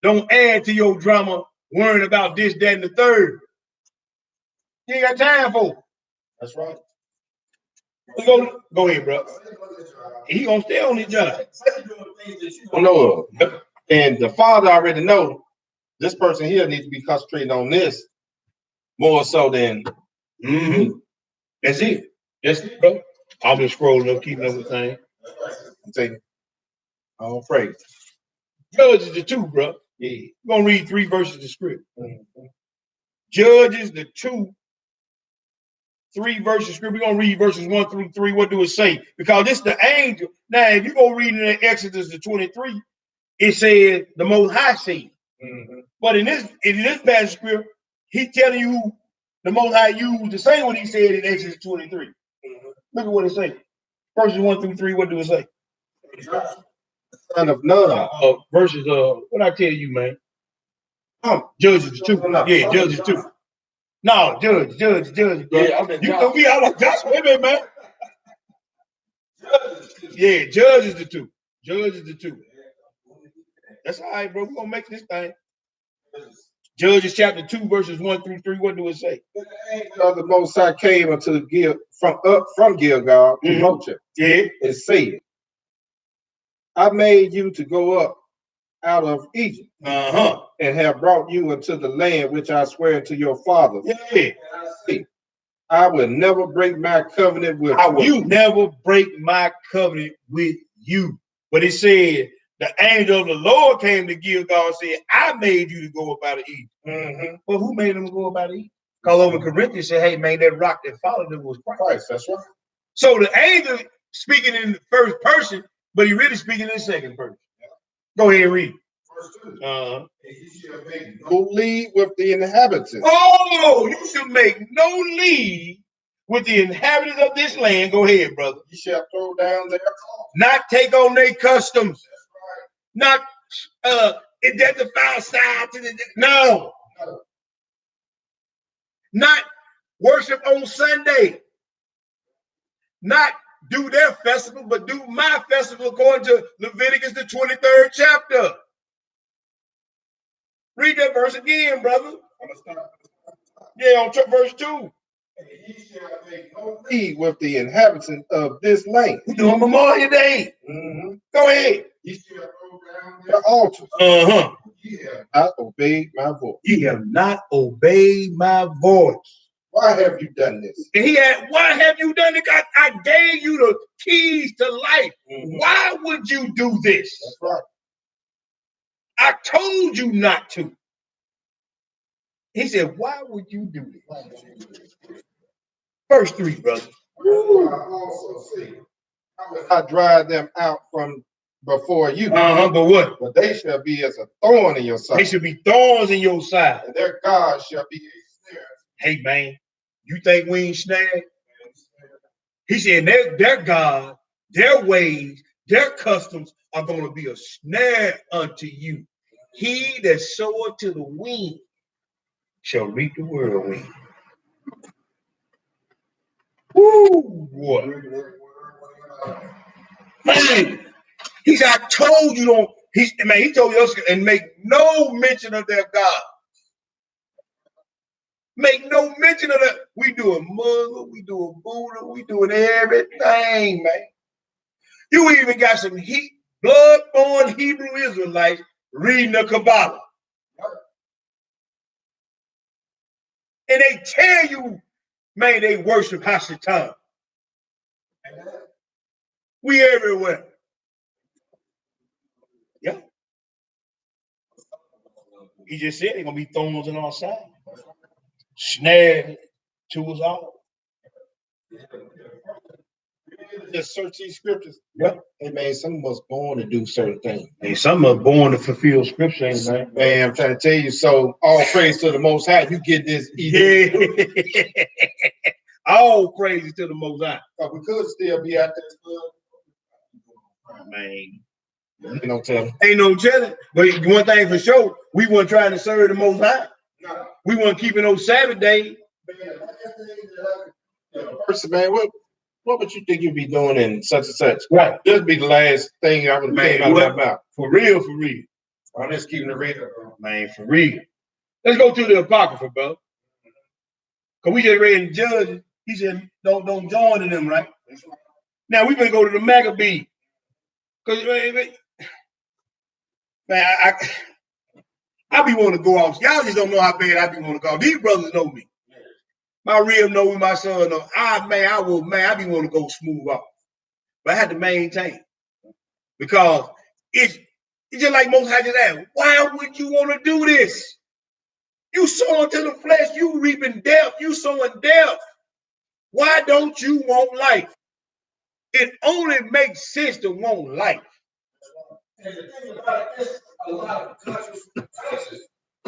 Don't add to your drama worrying about this, that, and the third. You ain't got time for it. That's right. Go ahead, bro. He gonna stay on his job. No, and the Father already know this person here needs to be concentrating on this more so than. That's it. That's it, bro. I'm just scrolling up, keeping up with things. I'm taking all praise. Judges the 2, bro. Yeah. We're gonna read 3 verses of script. Judges the 2, 3 verses of script. We're gonna read verses 1 through 3. What do it say? Because this is the angel. Now, if you go reading in Exodus the 23, it says the Most High said. But in this passage of script, he telling you the Most High used the same what he said in Exodus 23. Look at what it says. Verses 1 through 3. What do it say? Son of none. Verses what I tell you, man? Judges 2. Yeah, Judges 2. No, Judge. Yeah, you know me, I like that's what it, man. Yeah, Judges the 2. Judges the 2. That's all right, bro. We're gonna make this thing. Judges chapter 2, verses 1 through 3. What do it say? The Most High came unto from Gilgal to Mocha. Yeah. And said, I made you to go up out of Egypt, and have brought you into the land which I swear to your fathers. Yeah. I will never break my covenant with you. I will never break my covenant with you. But it said, the angel of the Lord came to Gilgal and said, I made you to go up out of Egypt. Well, who made them go up out of Egypt? Because over Corinthians said, hey, man, that rock that followed them was Christ. That's right. So the angel speaking in the first person, but he really speaking in the second person. Go ahead and read. Verse 2. You shall make no league with the inhabitants. Oh, you shall make no league with the inhabitants of this land. Go ahead, brother. You shall throw down their cause. Not take on their customs. Not identify side to the no. Not worship on Sunday. Not do their festival, but do my festival according to Leviticus the 23rd chapter. Read that verse again, brother. Yeah, on verse 2. Ye shall make no league with the inhabitants of this land. We're doing Memorial Day. Go ahead. Ye shall throw down their altars. Ye have not obeyed my voice. Ye have not obeyed my voice. Why have you done this? And why have you done it? I gave you the keys to life. Why would you do this? That's right. I told you not to. He said, why would you do this? Verse 3, brother. I also say, I drive them out from before you. But what? But they shall be as a thorn in your side. They should be thorns in your side. And their God shall be a snare. Hey, man, you think we ain't snared? He said their God, their ways, their customs are going to be a snare unto you. He that soweth to the wind shall reap the whirlwind. Woo, boy. Man, he said, I told you don't. He told us and make no mention of their God. Make no mention of that. We doing Muslim, we doing Buddha, we doing everything, man. You even got some blood-born Hebrew Israelites reading the Kabbalah. And they tell you, man, they worship Hashatan. We everywhere. Yeah. He just said they're going to be thorns on our side. Snared to us all. Just search these scriptures. Yep. Hey man, some of us born to do certain things. And some are born to fulfill scripture, man. Man, I'm trying to tell you. So all praise to the Most High. You get this. Yeah. All praise to the Most High. We could still be out there. Man. You know, tell Ain't no telling. But one thing for sure, we weren't trying to serve the Most High. no. We weren't keeping those Sabbath days. Person, man, what would you think you'd be doing in such and such? Right. This would be the last thing I would have came out of my mouth. For real, for real. I'm just keeping it real, man, for real. Let's go to the Apocrypha, bro. Because we just read in Judges. He said, don't join in them, right? Now we're going to go to the Maccabees. Because, man, I be wanting to go off. Y'all just don't know how bad I be wanting to go. These brothers know me. My real know me, my son know. I be wanting to go smooth off. But I had to maintain. Because it's just like most had to ask, why would you want to do this? You sowing to the flesh, you reaping death, you sowing death. Why don't you want life? It only makes sense to want life. And the thing about it is a lot of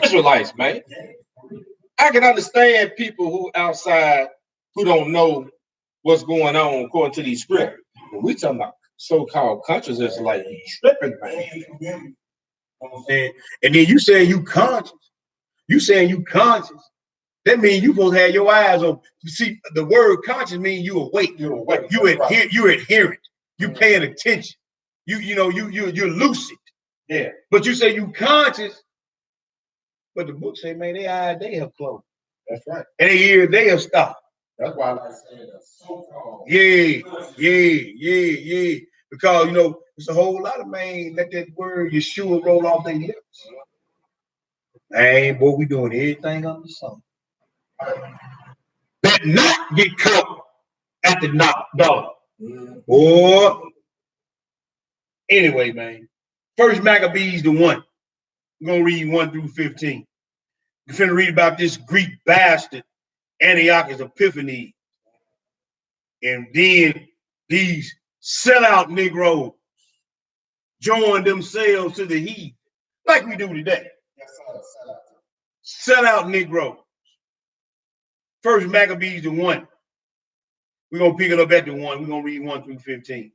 Israelites, man. I can understand people who outside who don't know what's going on according to these scriptures. We talking about so-called countries is like tripping, man. And then you saying you conscious. You saying you conscious. That means you supposed to have your eyes on. You see, the word conscious means you awake. You're awake. You're adherent. You paying attention. You're lucid. Yeah. But you say you conscious. But the book say, man, their eyes they have closed. That's right. And their ears they have stopped. That's why I like saying that so-called. Yeah. Because it's a whole lot of man let that word Yeshua roll off their lips. Man, boy, we doing everything under the sun. That not get caught at the dollar. Or anyway, man. First Maccabees the 1. We're gonna read 1 through 15. We're finna read about this Greek bastard, Antiochus Epiphanes. And then these sellout Negroes join themselves to the heathen, like we do today. Sellout Negroes. First Maccabees the 1. We're going to pick it up at the 1. We're going to read 1 through 15.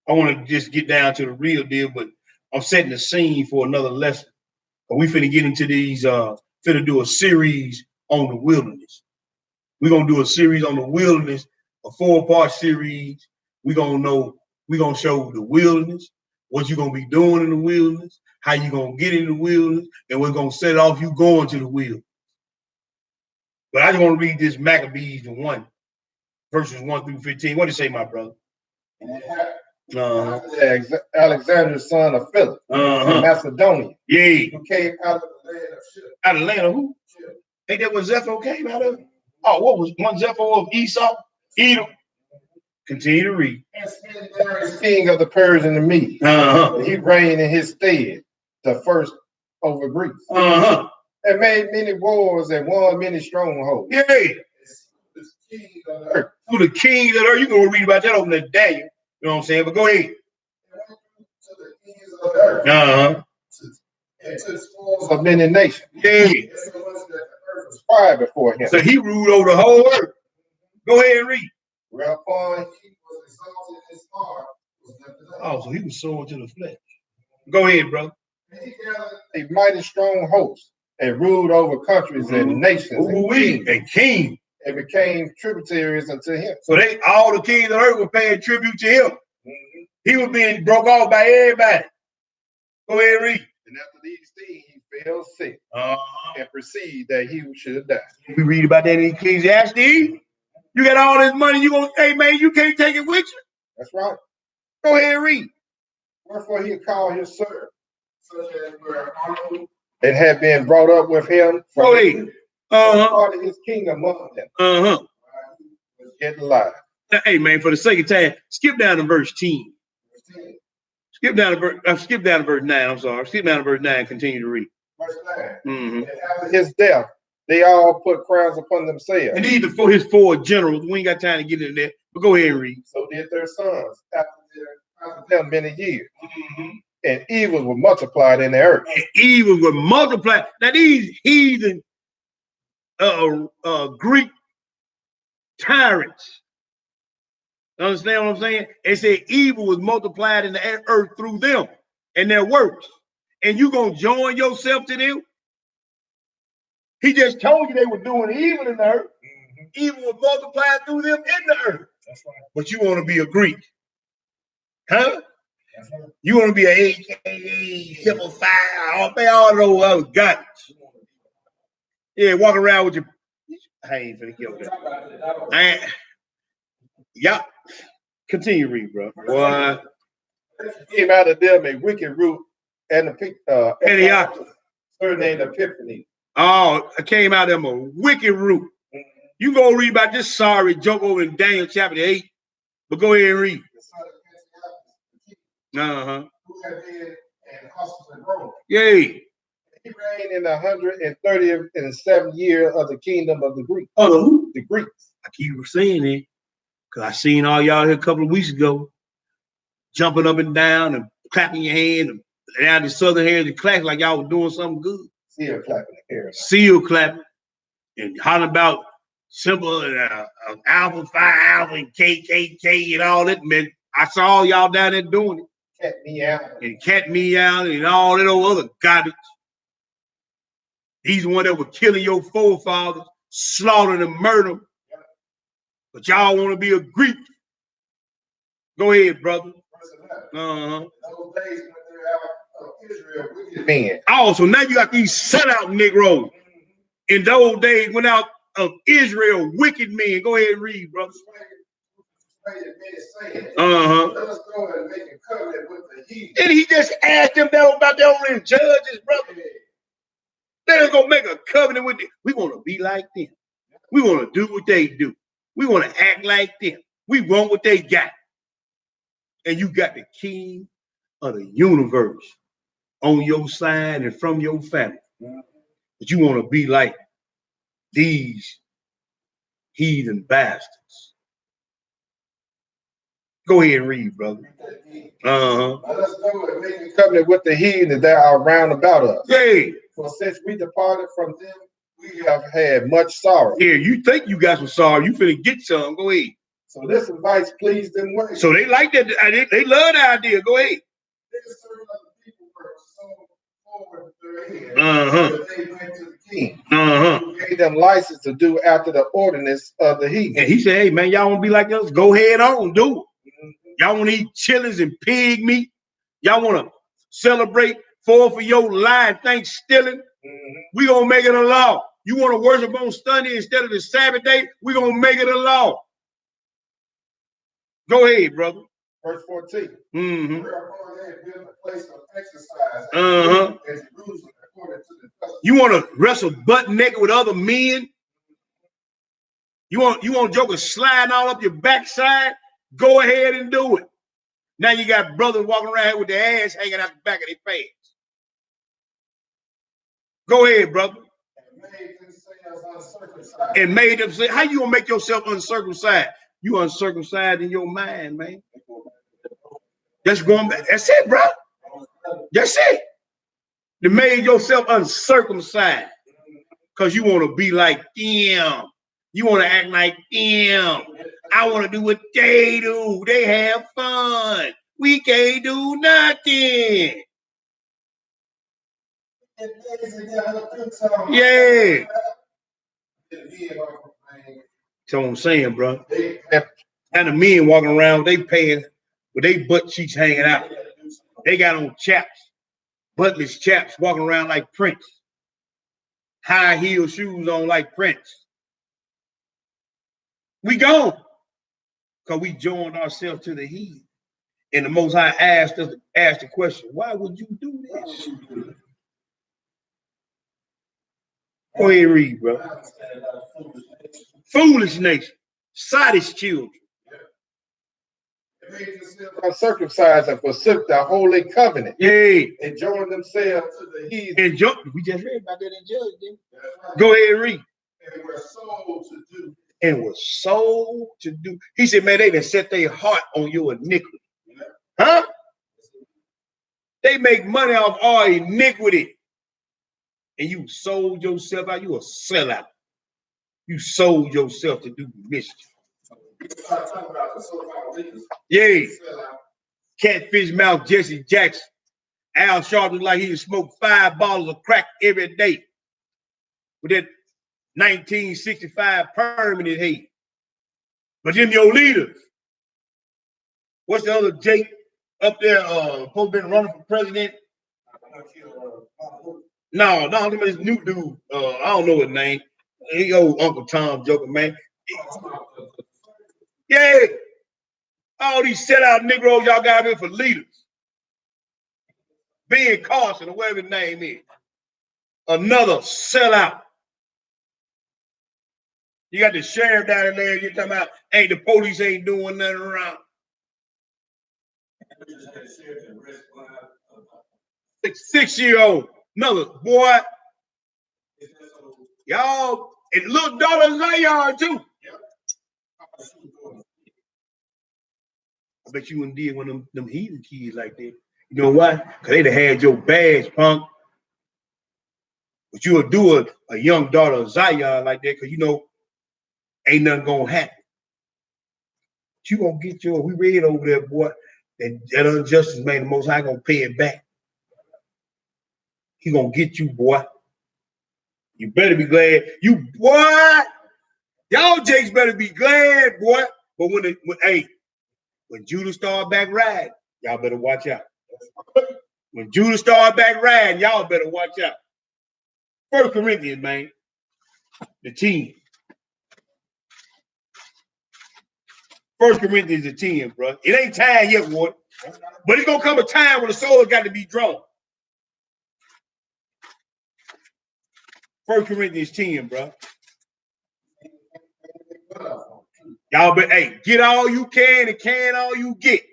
I want to just get down to the real deal, but I'm setting the scene for another lesson. But we finna get into these, finna do a series on the wilderness. We're going to do a series on the wilderness, a 4-part series. We're going to show the wilderness, what you're going to be doing in the wilderness, how you're going to get in the wilderness, and we're going to set off you going to the wilderness. But I just want to read this Maccabees the 1, verses 1 through 15. What did it say, my brother? Alexander, son of Philip, from Macedonia. Yeah. Who came out of the land of Ship. Out of the land of who? Ain't that what Zepho came out of? Oh, what was one Zepho of Esau? Edom. Continue to read. And king of the Persian and Medes. He reigned in his stead, the first over Greece. And made many wars and won many strongholds. Yeah. To the kings of the earth. You can read about that over there, Daniel. You know what I'm saying? But go ahead. To the kings of the earth. And to the spoils of many nations. Yeah. Quiet before him. So he ruled over the whole earth. Go ahead and read. Whereupon he was exalted in his heart. Oh, so he was sold to the flesh. Go ahead, brother. And he gathered a mighty strong host and ruled over countries and nations and kings. And became tributaries unto him. So all the kings of the earth were paying tribute to him. He was being broke off by everybody. Go ahead and read. And after these things, he fell sick and perceived that he should die. We read about that in Ecclesiastes. You got all this money, you gonna say, man, you can't take it with you? That's right. Go ahead and read. Wherefore he called his servants, such as were honorable and had been brought up with him. Go ahead. Started his king among them. Was yet alive. Hey man, for the sake of time, skip down to verse 10. Skip down to verse 9. I'm sorry. Skip down to verse 9. Continue to read. Verse 9. And after his death, they all put crowns upon themselves. And these are for his 4 generals. We ain't got time to get into that. But go ahead and read. So did their sons after them many years. And evils were multiplied in the earth. And evils were multiplied. Now these heathen Greek tyrants. Understand what I'm saying? It said evil was multiplied in the earth through them and their works. And you gonna join yourself to them? He just told you they were doing evil in the earth. Evil was multiplied through them in the earth. That's right. But you want to be a Greek. Huh? That's right. You want to be a AKA, Simple Fire, all those other guys. Yeah, walk around with your. I ain't finna kill that. Yeah. Continue read, bro. What? Came out of them a wicked root and Antioch. Surnamed Epiphany. Oh, it came out of them a wicked root. You go read about this sorry joke over in Daniel chapter 8, but go ahead and read. Who had been in hospital in Rome. Yay. He reigned in the 137th year of the kingdom of the Greeks. Oh, who? The Greeks. I keep saying it because I seen all y'all here a couple of weeks ago jumping up and down and clapping your hand and down the southern hands and clap like y'all were doing something good. Seal clapping the hair. Seal clapping and hollering about Simple Alpha, Phi Alpha, and KKK and all that, man. I saw y'all down there doing it. Cat me out. And cat me out and all that old other garbage. These ones that were killing your forefathers, slaughtering and murdering. But y'all want to be a Greek. Go ahead, brother. Those days when they're out of Israel, wicked men. Oh, so now you got these sellout Negroes. In those days, went out of Israel, wicked men. Go ahead and read, brother. Let us go and make a covenant with the heathen. And he just asked them about their own judges, brother. Let us go make a covenant with them. We want to be like them. We want to do what they do. We want to act like them. We want what they got. And you got the king of the universe on your side and from your family. But you want to be like these heathen bastards. Go ahead and read, brother. Let us go and make a covenant with the heathen that are round about us. Yay. For since we departed from them, we have had much sorrow. Yeah, you think you got some sorrow. You finna get some. Go ahead. So this advice pleased them well. So they like that. They love the idea. Go ahead. People were so forward with their head that they went to the king. Who gave them license to do after the ordinance of the heathen. And he said, hey, man, y'all want to be like us? Go ahead on, do it. Y'all want to eat chilies and pig meat? Y'all want to celebrate 4th of your life, Thanksgiving? We going to make it a law. You want to worship on Sunday instead of the Sabbath day? We going to make it a law. Go ahead, brother. Verse 14. Mm-hmm. You want to wrestle butt naked with other men? You want jokers sliding all up your backside? Go ahead and do it. Now you got brothers walking around here with their ass hanging out the back of their pants. Go ahead, brother. And made them say, how you gonna make yourself uncircumcised? You uncircumcised in your mind, man. That's going back. That's it, bro. That's it. You made yourself uncircumcised because you want to be like them. You want to act like them. I want to do what they do. They have fun. We can't do nothing. Yeah. That's what I'm saying, bro. And the men walking around, they paying with they butt cheeks hanging out. They got on chaps, buttless chaps, walking around like Prince. High heel shoes on like Prince. We gone. Because we joined ourselves to the heathen. And the Most High asked us to ask the question, why would you do this? Go ahead and read, bro. Foolish nation. Sodist children. They made themselves uncircumcised and forsook the holy covenant. Yay. And joined themselves to the heathen. And we just read about that in Judges. Go ahead and read. And were sold to do and was sold to do. He said, man, they done set their heart on your iniquity. Huh? They make money off our iniquity. And you sold yourself out. You a sellout. You sold yourself to do mischief. Yeah. Catfish mouth Jesse Jackson. Al Sharpton like he smoked 5 bottles of crack every day with that 1965 perm in his head. But them your leaders. What's the other Jake up there? Supposed been running for president? No, this new dude. I don't know his name. He old Uncle Tom joking, man. Yeah. All these sellout Negroes y'all got here for leaders. Ben Carson, or whatever his name is. Another sellout. You got the sheriff down there, you're talking about, hey, the police ain't doing nothing wrong. 6-year-old, another boy. Y'all, and little daughter Zion too. I bet you wouldn't deal with them heathen kids like that. You know why? Because they'd have had your badge, punk. But you would do a young daughter of Zion like that, because you know, ain't nothing gonna happen. But you gonna get we read over there, boy, that injustice made the Most High gonna pay it back. He gonna get you, boy. You better be glad. You, boy, y'all Jakes better be glad, boy. But when Judah start back riding, y'all better watch out. When Judah start back riding, y'all better watch out. 1 Corinthians, man, the team. 1 Corinthians, the 10, bro. It ain't time yet, boy. But it's gonna come a time when the soul got to be drawn. 1 Corinthians 10, bro. Y'all better, get all you can and can all you get.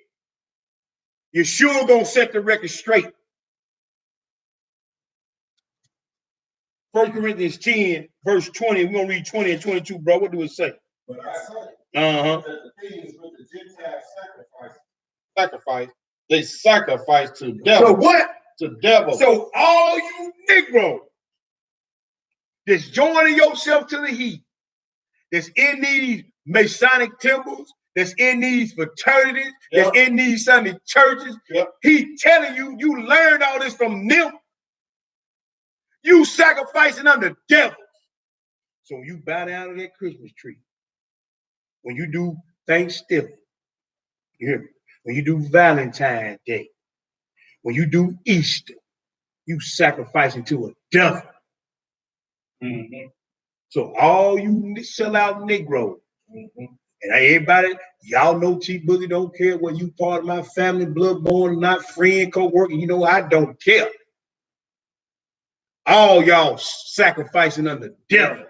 You're sure gonna set the record straight. 1 Corinthians 10, verse 20. We're gonna read 20 and 22, bro. What do it say? But I say that the things with the Gentiles sacrifice, they sacrifice to devils. So what? To devils. So all you Negroes that's joining yourself to the heat, that's in these Masonic temples, that's in these fraternities, that's in these Sunday churches, he telling you, you learned all this from them. You sacrificing under devils. So you bow down to that Christmas tree. When you do Thanksgiving, you hear me? When you do Valentine's Day, when you do Easter, you sacrificing to a devil. Mm-hmm. So all you sell out Negroes, and everybody, y'all know T Boogie don't care whether you part of my family, blood-born, not friend, co-worker. You know I don't care. All y'all sacrificing under devils.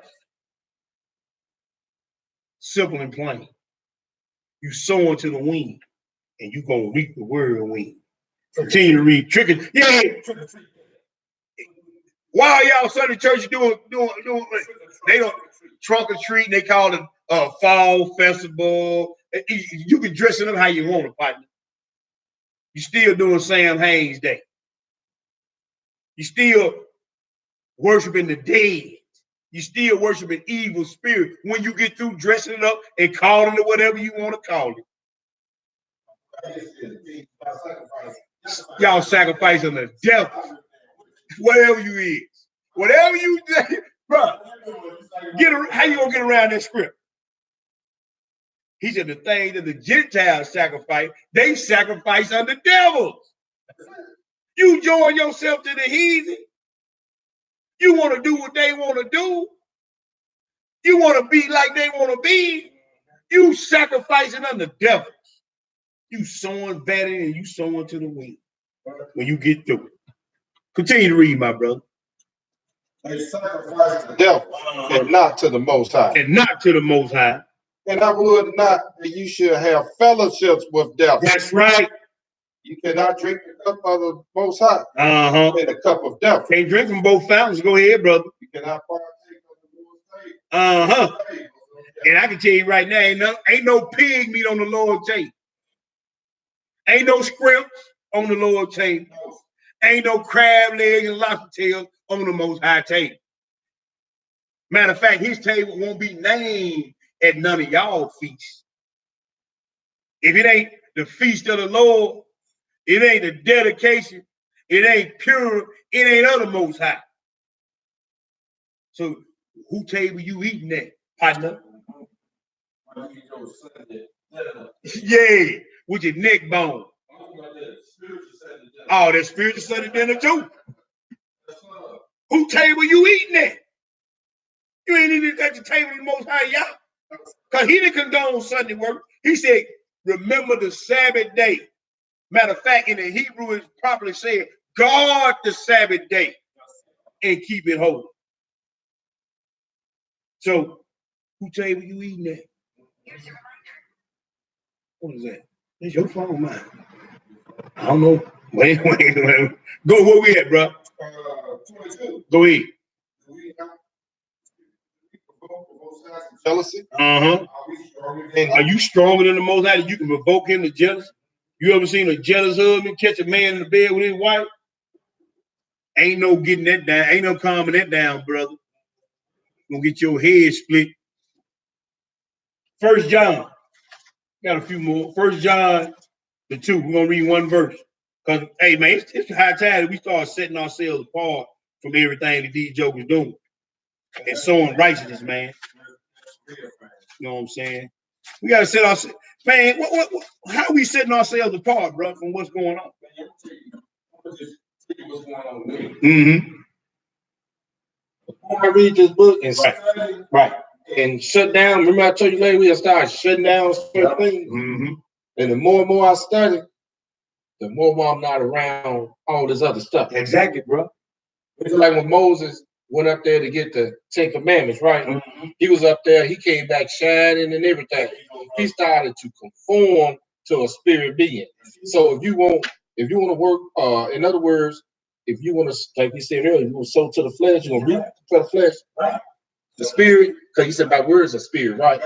Simple and plain. You sowing to the wind, and you gonna reap the whirlwind. Continue to read trick. Yeah. Why y'all Sunday church doing they don't trunk or treat, they call it a fall festival. You can dress it up how you want it, partner. You still doing Sam Haynes Day. You still worshiping the dead. You still worshiping evil spirit when you get through dressing it up and calling it whatever you want to call it. Y'all sacrificing the devil. Whatever you is. Whatever you do, bro. How you gonna get around that script? He said the thing that the Gentiles sacrifice, they sacrifice unto devils. You join yourself to the heathen. You want to do what they want to do. You want to be like they want to be. You sacrificing unto devils. You sowing vanity and you sowing to the wind when you get through it. Continue to read, my brother. They sacrifice to the devil and not to the Most High. And not to the Most High. And I would not that you should have fellowships with devils. That's right. You cannot drink the cup of the Most High and the cup of devil. Can't drink from both fountains. Go ahead, brother. You cannot partake of the Lord's table. And I can tell you right now, ain't no pig meat on the Lord's table. Ain't no scrimps on the Lord's table. Ain't no crab legs and lobster tails on the Most High table. Matter of fact, his table won't be named at none of y'all feasts. If it ain't the feast of the Lord, it ain't the dedication, it ain't pure, it ain't of the Most High. So who table you eating at, partner? Yeah, with your neck bone. Oh, that spiritual Sunday dinner too. Who table you eating at? You ain't even at the table of the Most High Yah. Because he didn't condone Sunday work. He said, remember the Sabbath day. Matter of fact, in the Hebrew, it's properly said, guard the Sabbath day and keep it holy. So, who table you eating at? What is that? That's your phone, man. I don't know. Wait. Go where we at, bro? 22. Go ahead. Jealousy. Are you stronger than the Most High that you can provoke him to jealousy? You ever seen a jealous husband catch a man in the bed with his wife? Ain't no getting that down. Ain't no calming that down, brother. Gonna get your head split. 1 John. Got a few more. 1 John the 2. We're gonna read one verse. Because, hey man, it's high time that we start setting ourselves apart from everything that these jokers doing. And sowing righteousness, man. You know what I'm saying? We gotta set ourselves, man. How are we setting ourselves apart, bro, from what's going on? Mm-hmm. I read this book and study, and shut down. Remember I told you later we start shutting down certain things. Mm-hmm. And the more and more I study, the more and more I'm not around all this other stuff. Exactly, bro. It's like when Moses went up there to get the 10 Commandments, right? Mm-hmm. He was up there, he came back shining and everything. He started to conform to a spirit being. So if you want to work, in other words, if you want to, like we said earlier, you want to sow to the flesh, you're going to reap to the flesh, right? The spirit, because he said by words of spirit, right?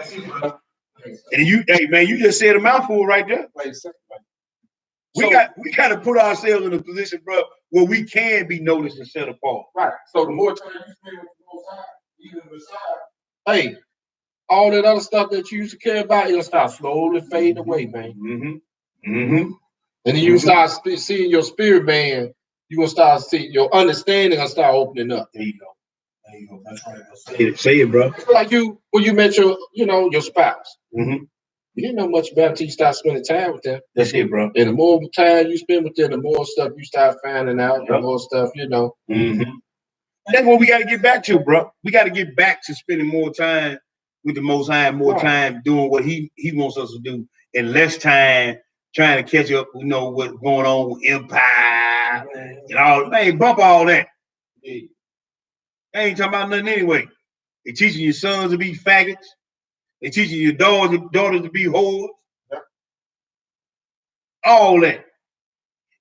And hey man, you just said a mouthful right there. We got to put ourselves in a position, bro, where we can be noticed and set apart. Right. So the more time you spend with the Most High, even beside, hey, all that other stuff that you used to care about, it'll start slowly fading away, man. Mm-hmm. Mm-hmm. And then you start seeing your spirit, man. You're gonna start seeing your understanding and start opening up. There you go. That's right. Say it, bro. It's like when you met your spouse. Mm-hmm. You didn't know much about it until you start spending time with them. That's it, bro. And the more time you spend with them, the more stuff you start finding out, the more stuff, Mm-hmm. That's what we got to get back to, bro. We got to get back to spending more time with the Most High, more time doing what he wants us to do, and less time trying to catch up, what's going on with Empire and all. Man, bump all that. They ain't talking about nothing anyway. They teaching your sons to be faggots. They teaching your daughters to be whores. Yep. All that.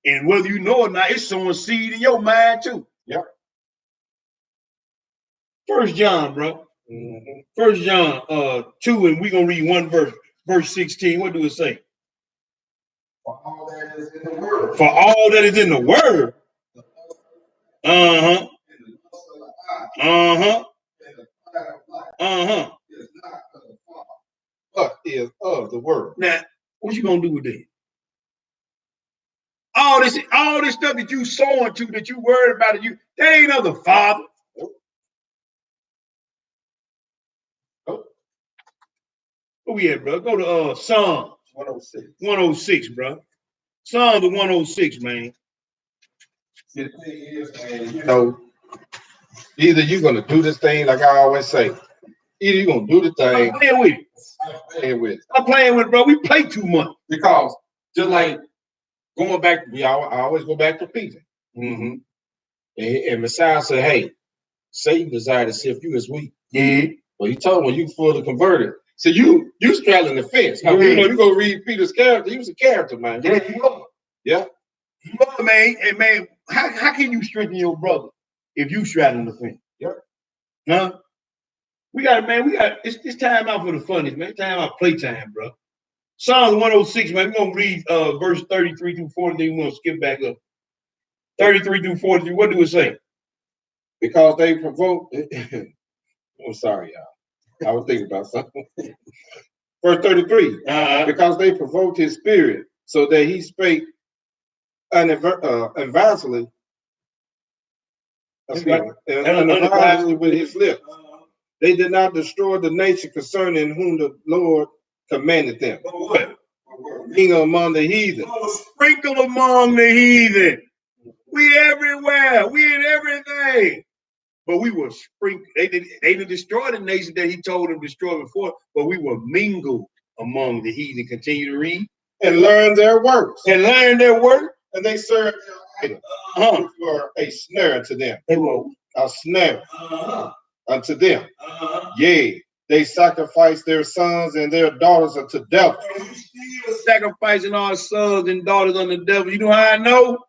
And whether you know or not, it's sowing seed in your mind too. Yep. 1 John, bro. Mm-hmm. 1 John 2, and we're going to read one verse. Verse 16. What do it say? For all that is in the word. For all that is in the word. Uh-huh. Uh-huh. Uh-huh. Is not of the Father, but is of the word. Now, what you gonna do with that? All this stuff that you sowing to, that you worried about it, that ain't of the Father. Nope. Where we at, bro? Go to Psalms 106. 106, bro. Psalms 106, man. See, the thing is, man, either you're gonna do this thing, like I always say. Either you're gonna do the thing. I'm playing with it. I'm playing with it, bro. We play too much. Because just like going back, I always go back to Peter. Mm-hmm. And Messiah said, hey, Satan desired to sift you as wheat. Mm-hmm. Well, he told him when you fully converted. So you straddling the fence. Now, you go read Peter's character. He was a character, man. Yeah, he was. Yeah. Brother, man, and man, how can you strengthen your brother if you straddling the fence? Yep. Huh? We got it's time out for the funnies, man. Time out playtime, bro. Psalms 106, man. We're gonna read verse 33 through 40, then we're gonna skip back up. 33 through 43. What do it say? Because they provoked. I'm sorry, y'all. I was thinking about something. Verse 33. Because they provoked his spirit, so that he spake unadvisedly. Unadvisedly with his lips. They did not destroy the nation concerning whom the Lord commanded them. Being among the heathen. Sprinkle among the heathen. We everywhere. We in everything. But we were sprinkled. They didn't destroy the nation that he told them to destroy before, but we were mingled among the heathen. Continue to read. And learn their works. And learn their work. And they served their idols, which were a snare to them. They were a snare unto them. Yea, they sacrificed their sons and their daughters unto devils. Still sacrificing our sons and daughters unto the devil. You know how I know?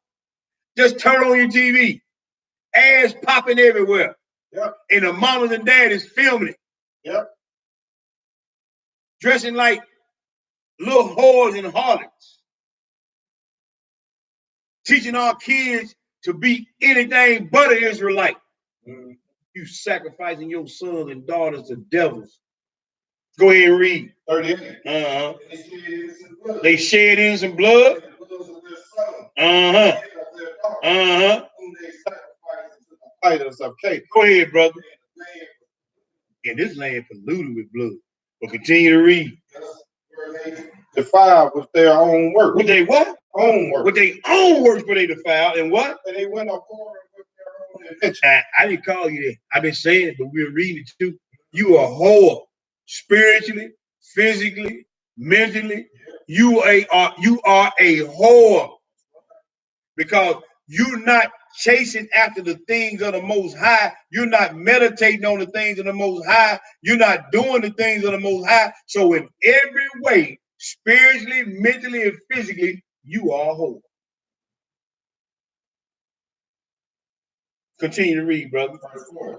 Just turn on your TV. Ads popping everywhere. Yep. And the mamas and daddies filming it. Yep. Dressing like little whores and harlots. Teaching our kids to be anything but an Israelite. Mm-hmm. You sacrificing your sons and daughters to devils. Go ahead and read. 38. They shed innocent blood. Idols of cake. Go ahead, brother. And this land polluted with blood. But continue to read. Defiled with their own work. With their what? Own work. With their own works were they defiled. And what? And they went according with their own intention. I didn't call you that. I've been saying it, but we're reading it too. You are whore. Spiritually, physically, mentally. You are a whore. Because you're not chasing after the things of the Most High. You're not meditating on the things of the Most High. You're not doing the things of the Most High. So in every way, spiritually, mentally, and physically, you are whole. Continue to read, brother.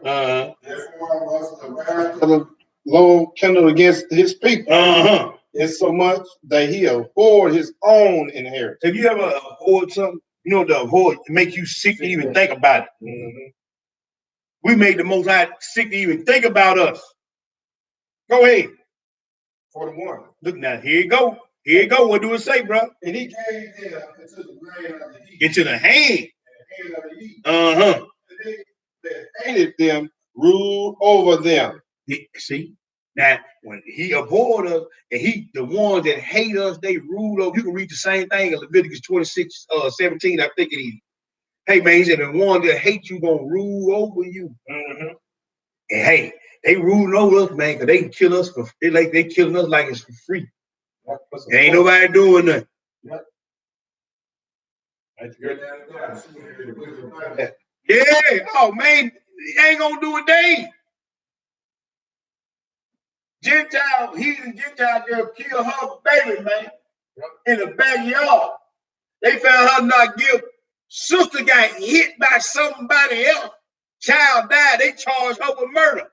Therefore was the wrath of the Lord kindled against his people. It's so much that he abhorred his own inheritance. Have you ever abhorred something? You know, the abhor make you sick to even think about it. Mm-hmm. We made the Most High sick to even think about us. Go ahead. 41. Look now, here you go. Here you go. What do it say, bro? And he gave them into the land of the heathen. Into the hand. Of the heathen. And they that hated them ruled over them. See? Now, when he abhorred us, and the ones that hate us, they ruled over. You can read the same thing in Leviticus 26, 17, I think it is. Hey, man, he said, the ones that hate you gonna rule over you. Mm-hmm. And hey, they ruling over us, man, because they can kill us for they killing us like it's for free. Ain't nobody doing nothing. Yeah, oh man, he ain't gonna do a thing. Heathen Gentile girl killed her baby, man, in the backyard. They found her not guilty. Sister got hit by somebody else. Child died. They charged her with murder.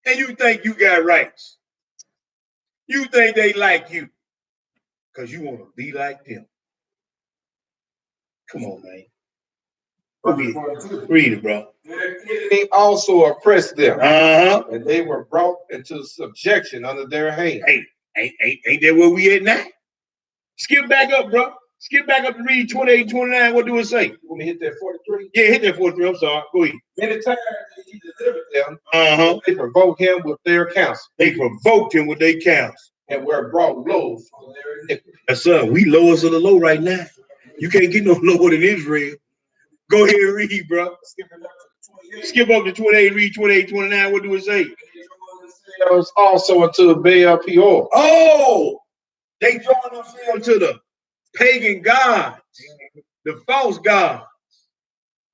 And you think you got rights. You think they like you because you want to be like them. Come on, man. Read it, bro. They also oppressed them, and they were brought into subjection under their hand. Hey, ain't that where we at now? Skip back up, bro. Skip back up to read 28 and 29. What do it say? You want me to hit that 43? Yeah, hit that 43. I'm sorry. Go ahead. Many times he delivered them. They provoked him with their counsel. They provoked him with their counsel. And were brought low for their iniquity. Son, we lowest of the low right now. You can't get no lower than Israel. Go ahead and read, bro. Skip up to 28, read 28, 29. What do it say? Also unto Baal Peor. Oh, they joined themselves to the pagan gods, the false gods,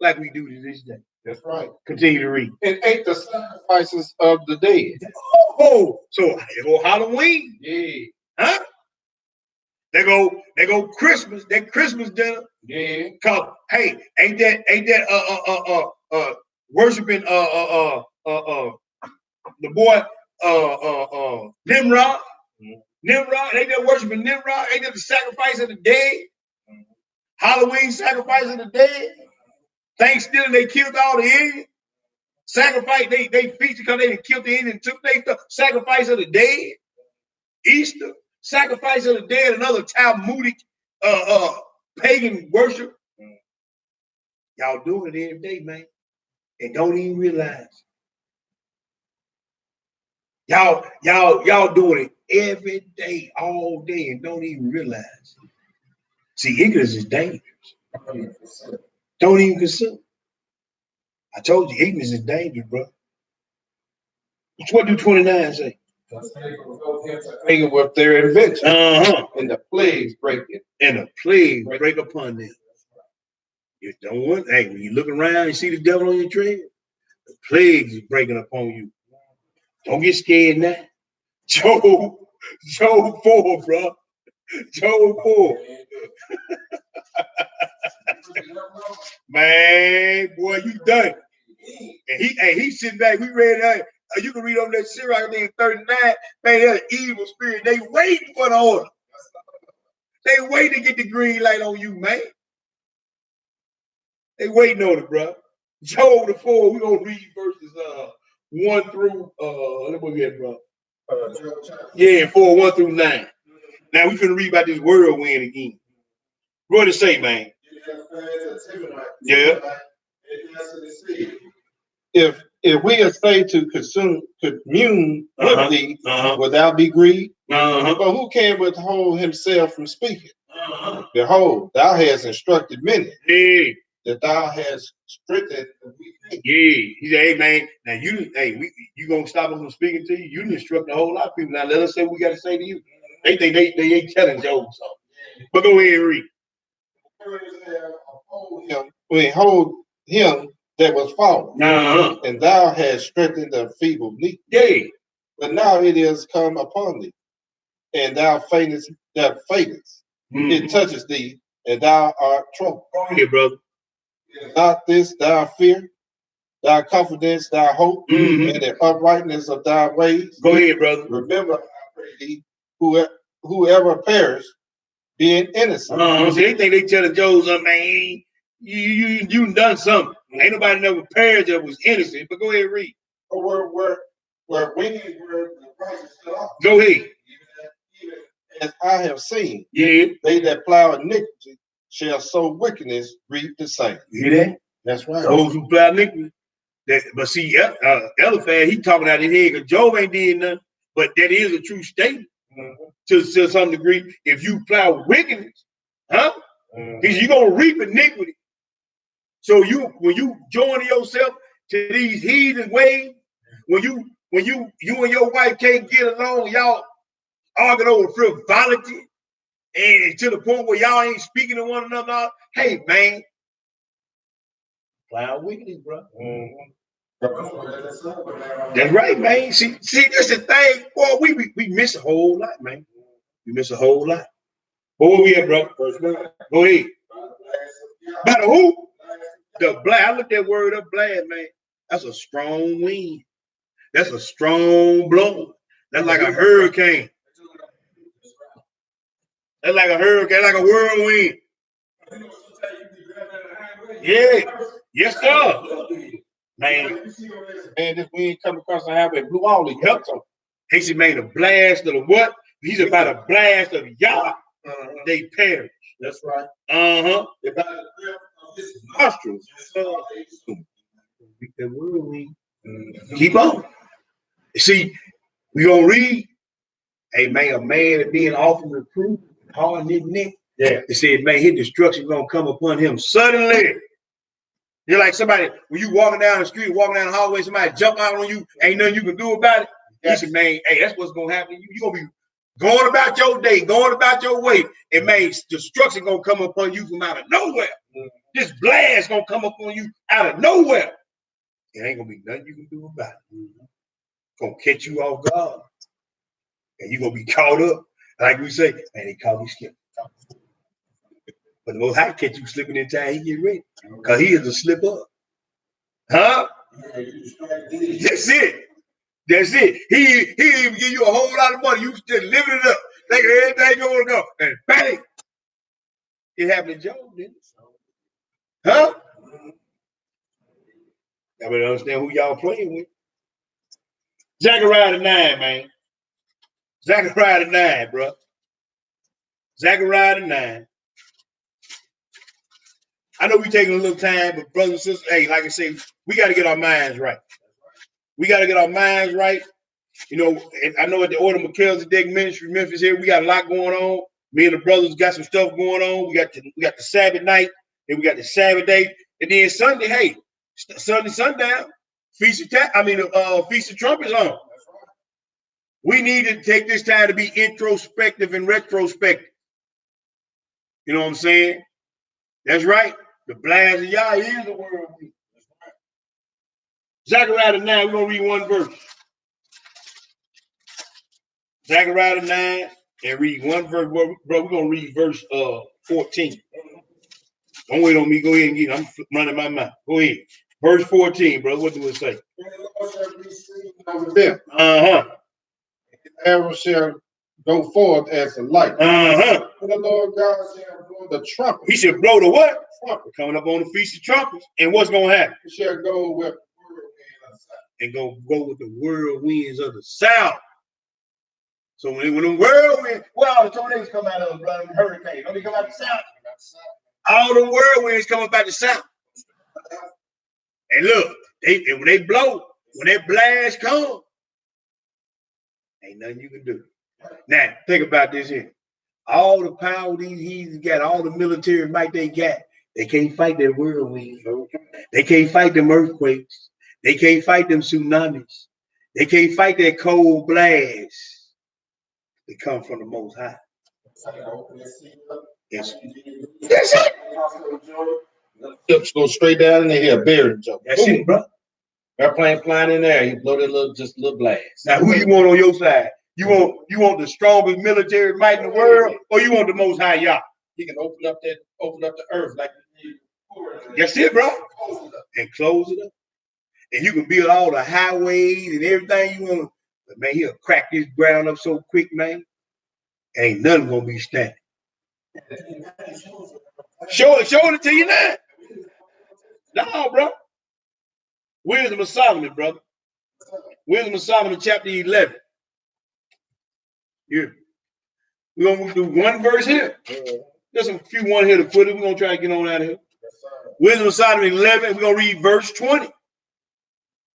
like we do to this day. That's right. Continue to read. And ate the sacrifices of the dead. Oh, so they go Halloween. Yeah. Huh? They go Christmas, that Christmas dinner. Yeah. Cause hey, ain't that worshiping the boy Nimrod. Nimrod, they just worshiping Nimrod. Ain't that the sacrifice of the dead? Halloween sacrifice of the dead. Thanksgiving, they killed all the Indians. Sacrifice, they feasted because they killed the Indians and took their sacrifice of the dead. Easter, sacrifice of the dead, another Talmudic pagan worship. Y'all doing it every day, man. And don't even realize. Y'all doing it every day, all day, and don't even realize. See, ignorance is dangerous. Don't even consider. I told you, ignorance is dangerous, bro. What do 29 say? Taken with their invention. And the plagues break it. And the plagues break upon them. You don't want, hey, when you look around and see the devil on your trail, the plagues is breaking upon you. Don't get scared now. Job 4, bro. Job 4. Man, boy, you done. And he's sitting back. We read that. You can read on that series, I think 39. Man, that's an evil spirit. They waiting for the order. They waiting to get the green light on you, man. They waiting on it, bro. Job the 4, we're gonna read verses 1 through let me get, bro. 4, 1 through 9. Now we finna read about this whirlwind again. What did it say, man? Yeah. If we are saved to commune with thee without be grieved, but who can withhold himself from speaking? Behold, thou hast instructed many, that thou hast strengthened the weak. He said, hey man, now you gonna stop us from speaking to you? You instruct a whole lot of people. Now let us say what we gotta say to you. They think they ain't telling Job something. But go ahead and read. Hold him that was fallen, and thou hast strengthened the feeble knee. But now it is come upon thee, and thou faintest. It touches thee, and thou art troubled. Go ahead, brother. Not this thy fear, thy confidence, thy hope, and the uprightness of thy ways. Go ahead, brother. Remember, I pray thee, whoever perished, being innocent. See, they think they telling Job, man, you done something. Ain't nobody never perished that was innocent. But go ahead and read. Where wicked were the righteous cut off. Go ahead. Even as I have seen, they that plow iniquity shall sow wickedness, reap the same. You hear that? That's right. Those who plow iniquity. But see, Eliphaz, he talking out his head because Job ain't did nothing. But that is a true statement to some degree. If you plow wickedness, because you're gonna reap iniquity. So when you join yourself to these heathen ways, when you and your wife can't get along, y'all arguing over frivolity, and to the point where y'all ain't speaking to one another. Hey man, plow wickedness, bro. That's right, man. See, that's the thing. Boy, we miss a whole lot, man. We miss a whole lot. But where we at, brother? Go ahead. By the who? The blast. I looked that word up, blast, man. That's a strong wind. That's a strong blow. That's like a hurricane. That's like a hurricane, like a whirlwind. Yeah. Yes, sir. Man, this wind come across the highway, blew all the helps on. He said, man, a blast of the what? He's about a blast of Yah. They perish. That's right. About the breath of his nostrils. That whirlwind. Keep on. See, we gonna read. Hey man, a man that being often reproved, hard in his neck. Yeah. They said, man, his destruction gonna come upon him suddenly. You're like somebody, when you walking down the street, walking down the hallway, somebody jump out on you, ain't nothing you can do about it. He said, man, hey, that's what's gonna happen. You're gonna be going about your day, going about your way, and man, destruction gonna come upon you from out of nowhere. This blast gonna come upon you out of nowhere. It ain't gonna be nothing you can do about it. Gonna catch you off guard. And you're gonna be caught up. Like we say, man, they call me skipping. But the Most High catch you slipping in time, he get ready. Because he is a slip up. That's it. That's it. He even give you a whole lot of money. You just living it up. Think everything gonna go. And bang! It happened to Job, didn't it? Huh? Y'all better understand who y'all playing with. Zechariah the 9, man. Zechariah the 9, bro. Zechariah the 9. I know we taking a little time, but brothers and sisters, hey, like I say, we got to get our minds right. We got to get our minds right. You know, and I know at the Order of Melchizedek Ministry, Memphis here, we got a lot going on. Me and the brothers got some stuff going on. We got the Sabbath night, and we got the Sabbath day, and then Sunday, hey, Sunday sundown, Feast of Trumpets on. We need to take this time to be introspective and retrospective. You know what I'm saying? That's right. The blast of Yah is the whirlwind. Zechariah 9, we're going to read one verse. Zechariah 9 and read one verse. Bro, we're going to read verse 14. Don't wait on me. Go ahead and get it. I'm running my mouth. Go ahead. Verse 14, bro. What do it say? Uh-huh. Arrow shall go forth as a light. Uh-huh. And the Lord God shall blow the trumpet. He should blow the what? Trumpet. Coming up on the Feast of Trumpets. And what's going to happen? He shall go with and go with the whirlwinds of the south. So when the whirlwind, well, the tornadoes come out of the hurricane. Don't they come out the south? All the whirlwinds come up out the south. And look, when they blow, when that blast comes, ain't nothing you can do. Now, think about this here. All the power these heathens got, all the military might they got, they can't fight that whirlwind. They can't fight them earthquakes. They can't fight them tsunamis. They can't fight that cold blast that come from the Most High. Yes. That's it. Ships go straight down and they hear a bear jump. That's it, bro. Airplane flying in there, you blow that little blast. Now, who you want on your side? You want the strongest military might in the world, or you want the Most High Yah? He can open up the earth like that's it, bro. And close it up. And you can build all the highways and everything you want. But man, he'll crack this ground up so quick, man. Ain't nothing gonna be standing. Show it to you now. No, bro. Wisdom of Solomon, brother. Wisdom of Solomon, chapter 11. Here. We're gonna do one verse here. There's a few one here to put it. We're gonna try to get on out of here. Wisdom of Solomon 11, we're gonna read verse 20.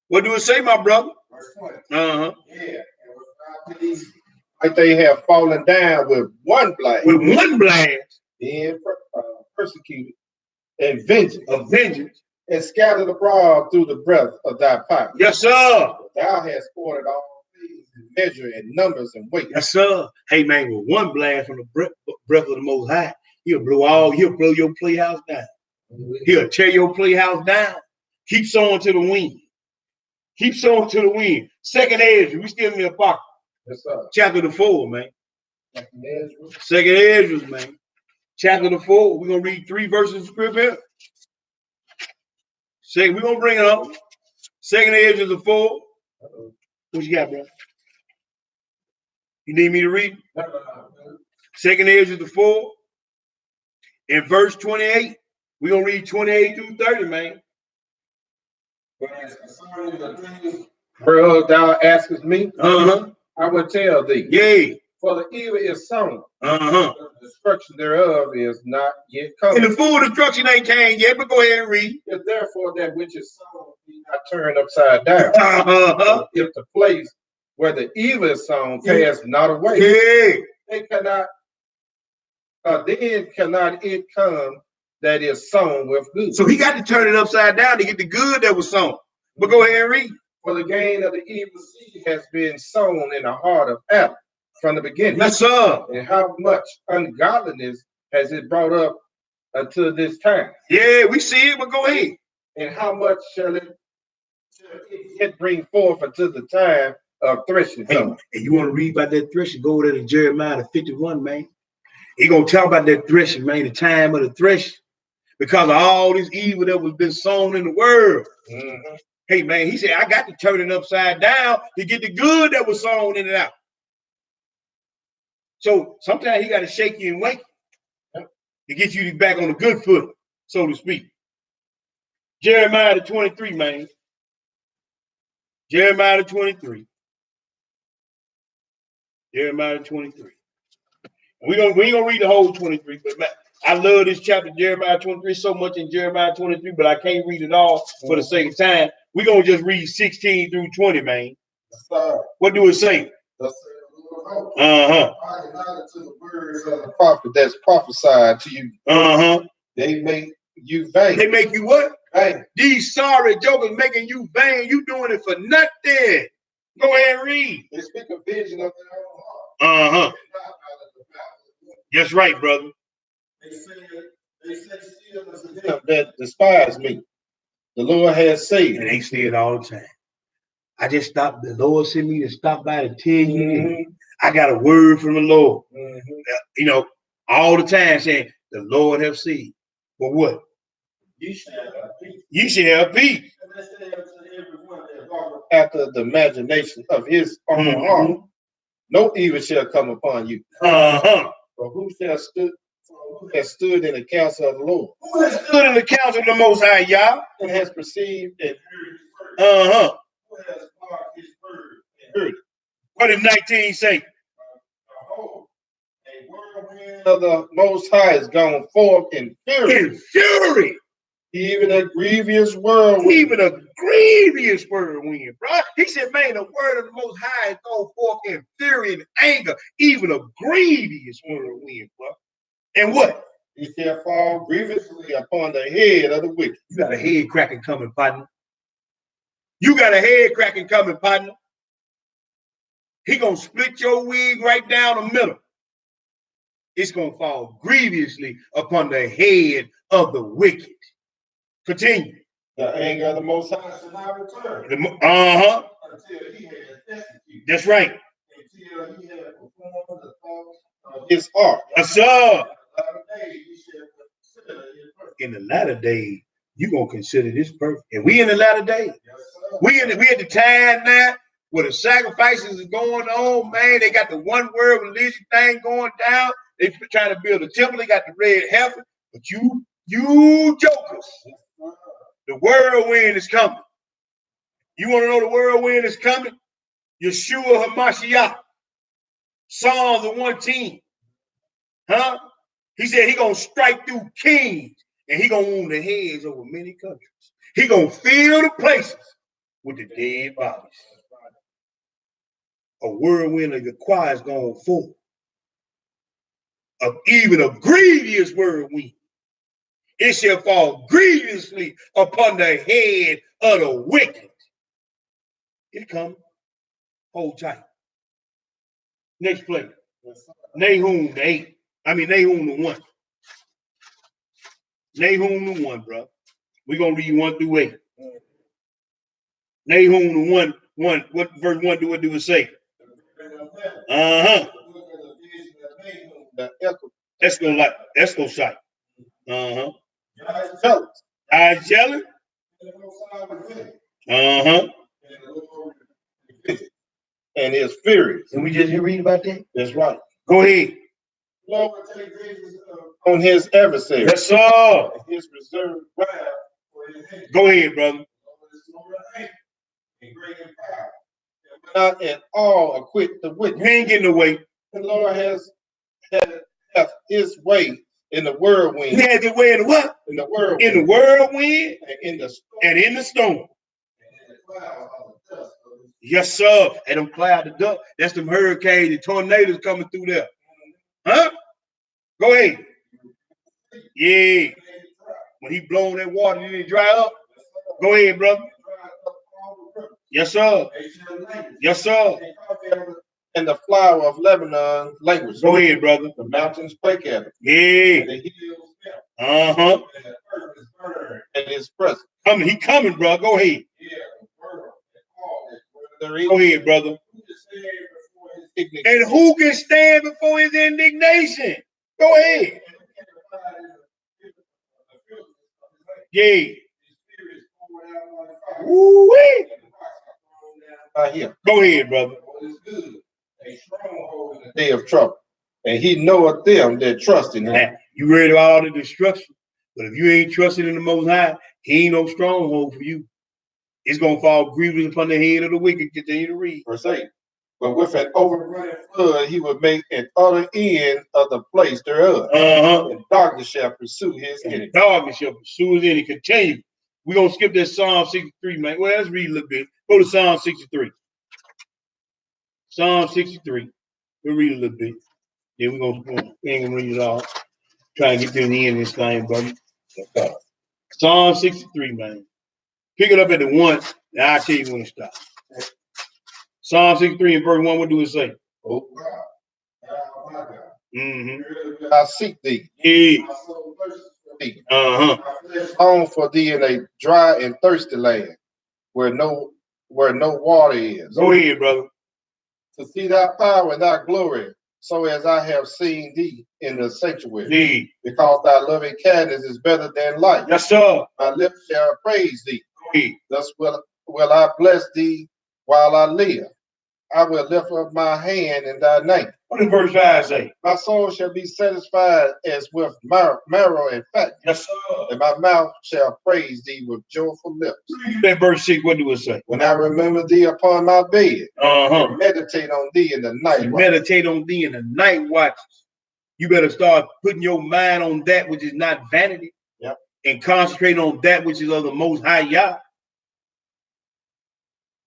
What do it say, my brother? Uh-huh. Yeah. Like they have fallen down with one blast. With one blast. Being persecuted and vengeance. And scattered abroad through the breath of thy power. Yes, sir. Thou hast ordered all things in measure and numbers and weight. Yes, sir. Hey, man, with one blast from the breath of the Most High, he'll blow your playhouse down. He'll tear your playhouse down. Keep sowing to the wind. Keep sowing to the wind. Second Ezra, we still in the Apocrypha. Yes, sir. Chapter 4, man. Second Ezra, man. Chapter 4. We're going to read 3 verses of scripture. We're going to bring it up. Second Ezra 4. What you got, bro? You need me to read? Second Ezra 4. In verse 28. We're going to read 28 through 30, man. Bro, thou askest me, I will tell thee. Yea. For the evil is sown. The destruction thereof is not yet come. And the full destruction ain't came yet, but go ahead and read. If therefore that which is sown be not turned upside down. If the place where the evil is sown pass not away, they cannot, then cannot it come that is sown with good. So he got to turn it upside down to get the good that was sown. But go ahead and read. For the gain of the evil seed has been sown in the heart of Adam from the beginning. Yes, sir. And how much ungodliness has it brought up until this time? Yeah, we see it, but go ahead. And how much shall it yet bring forth until the time of threshing? Hey, and you want to read about that threshing? Go over there to Jeremiah 51, man. He gonna talk about that threshing, man, the time of the threshing. Because of all this evil that was been sown in the world. Hey, man, he said, I got to turn it upside down to get the good that was sown in and out. So sometimes he got to shake you and wake you to get you back on the good foot, so to speak. Jeremiah 23, man. Jeremiah 23. Jeremiah 23. We ain't gonna read the whole 23, but man, I love this chapter, Jeremiah 23, so much in Jeremiah 23, but I can't read it all for the sake of time. We're gonna just read 16 through 20, man. What do it say? To the words of the prophet that's prophesied to you. They make you vain. They make you what? Vain. These sorry jokers making you vain. You doing it for nothing. Go ahead and read. They speak a vision of their own heart. That's right, brother. They say still unto them that despise me. The Lord has said. And they say it all the time. I just stopped. The Lord sent me to stop by to tell you. I got a word from the Lord. You know, all the time saying, the Lord have said. But what? You shall have peace. You shall have peace. After the imagination of his own heart, no evil shall come upon you. For who has stood in the counsel of the Lord? Who has stood in the counsel of the Most High, Yah? And has perceived and heard his word. Who has marked his word and heard it? What did 19 say? Behold, a whirlwind of the Most High is gone forth in fury. In fury. Even a grievous whirlwind. Even a grievous whirlwind, bro. He said, man, the word of the Most High is going forth in fury and anger. Even a grievous whirlwind, bro. And what? It shall fall grievously upon the head of the wicked. You got a head cracking coming, partner. You got a head cracking coming, partner. He gonna split your wig right down the middle. It's gonna fall grievously upon the head of the wicked. Continue. The anger of the Most High shall not return. Until he has executed. That's right. Until he has performed the thoughts of his heart. Yes, sir. In the latter days, you're gonna consider this perfect. And we in the latter days. We at the time now where the sacrifices is going on, man. They got the one word religion thing going down. They trying to build a temple. They got the red heifer. But you jokers, the whirlwind is coming. You want to know the whirlwind is coming? Yeshua HaMashiach, Psalms 110. Huh? He said he gonna strike through kings and he gonna wound the heads over many countries. He gonna fill the places with the dead bodies. A whirlwind of the choir is going forth. Even a grievous whirlwind. It shall fall grievously upon the head of the wicked. It come. Hold tight. Next place. Nahum the 8. Nahum the 1. Nahum the 1, bro. We're gonna read 1 through 8. Nahum the 1. What verse 1 do it say? Let's go sight. I jealous. And his fury. And we just read about that? That's right. Go ahead. Lord will take vengeance on his adversary. Yes, sir. His reserved wrath for his enemies. Go ahead, brother. And great in power. And not at all acquit the wicked. We ain't getting away. The Lord has his way in the whirlwind. He had his way in the what? In the whirlwind. In the whirlwind and in the storm. And in the storm. And in the cloud of the dust. Yes, sir. And them cloud of dust. That's them hurricanes and tornadoes coming through there. Huh? Go ahead. Yeah. When he blowing that water, did it dry up? Go ahead, brother. Yes, sir. Yes, sir. And the flower of Lebanon language. Go ahead, brother. The mountains quake at it. Yeah. And the hills melt. And the earth is burned at his presence. He coming, bro. Go ahead. Yeah. Go ahead, brother. And who can stand before his indignation? Go ahead. Yeah. Woo-wee. Here. Go ahead, brother. What is good? A stronghold in the day of trouble. And he knoweth them that trust in him. Now, you read all the destruction, but if you ain't trusting in the Most High, he ain't no stronghold for you. It's going to fall grievous upon the head of the wicked. Continue to read. Verse 8. But with an overrunning flood, he will make an utter end of the place thereof. And darkness shall pursue his enemy. Darkness shall pursue his enemy. Continue. We're going to skip that Psalm 63, man. Well, let's read a little bit. Go to Psalm 63. Psalm 63. We'll read a little bit. Then we ain't going to read it all. Try and get to the end of this thing, brother. Psalm 63, man. Pick it up at the 1, and I'll tell you when to stop. Psalm 63 and verse 1, what do it say? Oh God, thou my God. I seek thee. Yeah. My soul thirsts for thee. My flesh longs for thee in a dry and thirsty land, where no water is. Go ahead, brother. To see thy power and thy glory, so as I have seen thee in the sanctuary. Yeah. Because thy loving kindness is better than life. Yes, sir. My lips shall praise thee. Yeah. Thus will I bless thee while I live. I will lift up my hand in thy name. What does verse 5 say? My soul shall be satisfied as with marrow and fat. Yes, sir. And my mouth shall praise thee with joyful lips. That verse 6, what do it say? When I remember thee upon my bed, and meditate on thee in the night. Meditate on thee in the night watches. You better start putting your mind on that which is not vanity. Yep. And concentrate on that which is of the Most High Yah.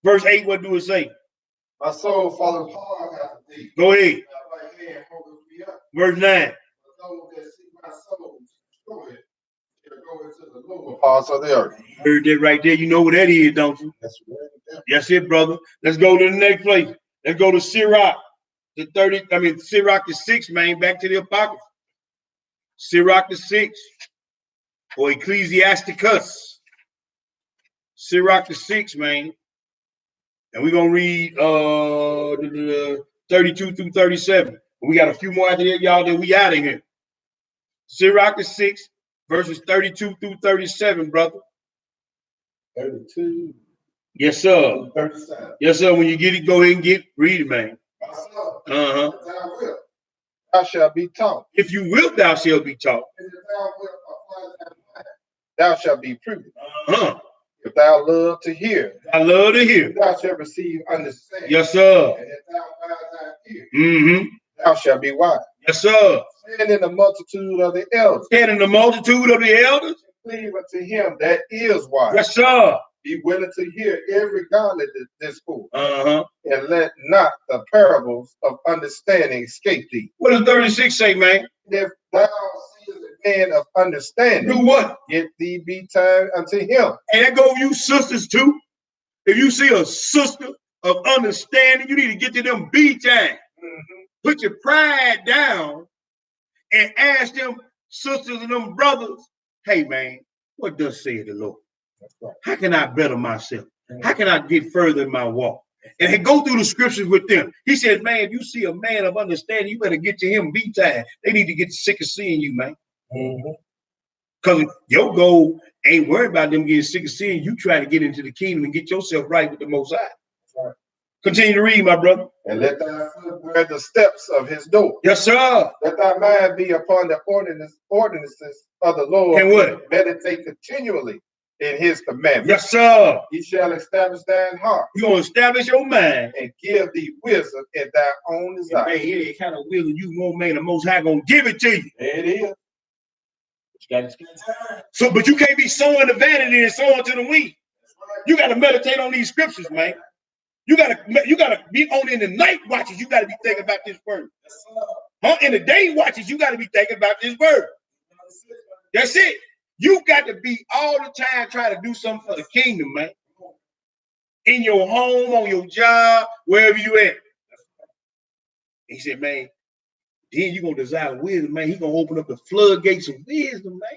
Verse 8, what do it say? My soul falleth hard after thee. Go ahead. My right hand holdeth me up. Verse 9. But those that seek my soul to destroy it shall go into the lower parts of the earth. You heard that right there. You know what that is, don't you? That's right. That's it, brother. Let's go to the next place. Let's go to Sirach, Sirach the 6th, man, back to the Apocrypha. Sirach the 6th, or Ecclesiasticus. Sirach the 6th, man. And we're going to read 32 through 37. We got a few more after that, y'all, then we out of here. Sirach the 6th, verses 32 through 37, brother. 32. Yes, sir. 37. Yes, sir. When you get it, go ahead and read it, man. Thou shalt be taught. If you will, thou shalt be taught. And if thou wilt apply thy mind, thou shalt be prudent. If thou love to hear, thou shalt receive understanding. Yes, sir. And if thou bow thine ear, thou shalt be wise. Yes, sir. Stand in the multitude of the elders. Cleave unto him that is wise. Yes, sir. Be willing to hear every godly discourse. And let not the parables of understanding escape thee. What does 36 say, man? If thou seest a man of understanding, do what? Get thee be time unto him. And that go you sisters too. If you see a sister of understanding, you need to get to them be time. Put your pride down and ask them sisters and them brothers, hey man, what does say the Lord? How can I better myself? How can I get further in my walk? And go through the scriptures with them. He said, man, if you see a man of understanding, you better get to him be time. They need to get sick of seeing you, man. Because your goal ain't worried about them getting sick of seeing you. Try to get into the kingdom and get yourself right with the Most High. Continue to read, my brother. And let thy foot wear the steps of his door. Yes, sir. Let thy mind be upon the ordinances of the Lord. And what? Meditate continually in his commandments. Yes, sir. He shall establish thine heart. You're going to establish your mind. And give thee wisdom in thy own desire. Man, here ain't kind of wisdom you want, man. The Most High going to give it to you. There it is. So, but you can't be sowing the vanity and sowing to the wheat. You got to meditate on these scriptures, man. You gotta be on in the night watches. You gotta be thinking about this word. In the day watches, you gotta be thinking about this word. That's it. You got to be all the time trying to do something for the kingdom, man. In your home, on your job, wherever you at. He said, man, then you're gonna desire wisdom, man. He's gonna open up the floodgates of wisdom, man.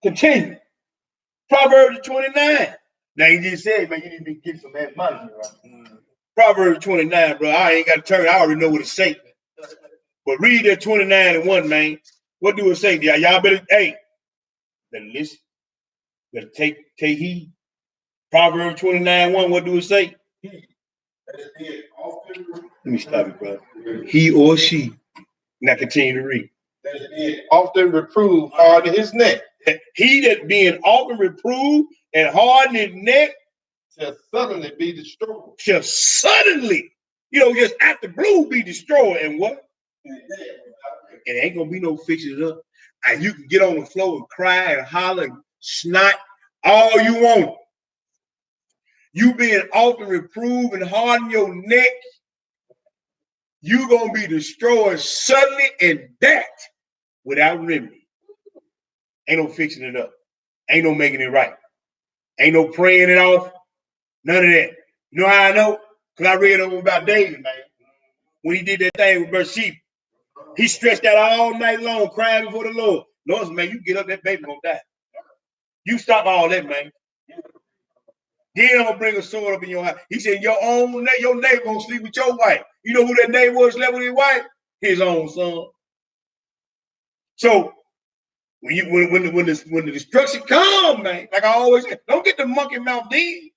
Continue. Proverbs 29. Now he just said, man, you need to be getting some admonishment, right? Proverbs 29, bro. I ain't got to turn. I already know what it say. But read that 29 and 1, man. What do it say? Y'all better, hey, Better listen. Better take heed. Proverbs 29:1, what do it say? Let me stop it, brother. He or she. Now continue to read. Often reprove, harden his neck. He that being often reproved and harden his neck shall suddenly be destroyed. Shall suddenly, just out the blue be destroyed. And what? It ain't gonna be no fixing it up. And you can get on the floor and cry and holler and snot all you want. You being often reproved and harden your neck, you gonna be destroyed suddenly, and that without remedy. Ain't no fixing it up. Ain't no making it right. Ain't no praying it off. None of that. You know how I know? Because I read over about David, man. When he did that thing with Bathsheba, he stretched out all night long, crying before the Lord. Lord, man, you get up, that baby gonna die. You stop all that, man. Then I'm gonna bring a sword up in your house. He said, your neighbor gonna sleep with your wife. You know who that neighbor was slept with his wife? His own son. So when the destruction comes, man, like I always say, don't get the monkey mouth then.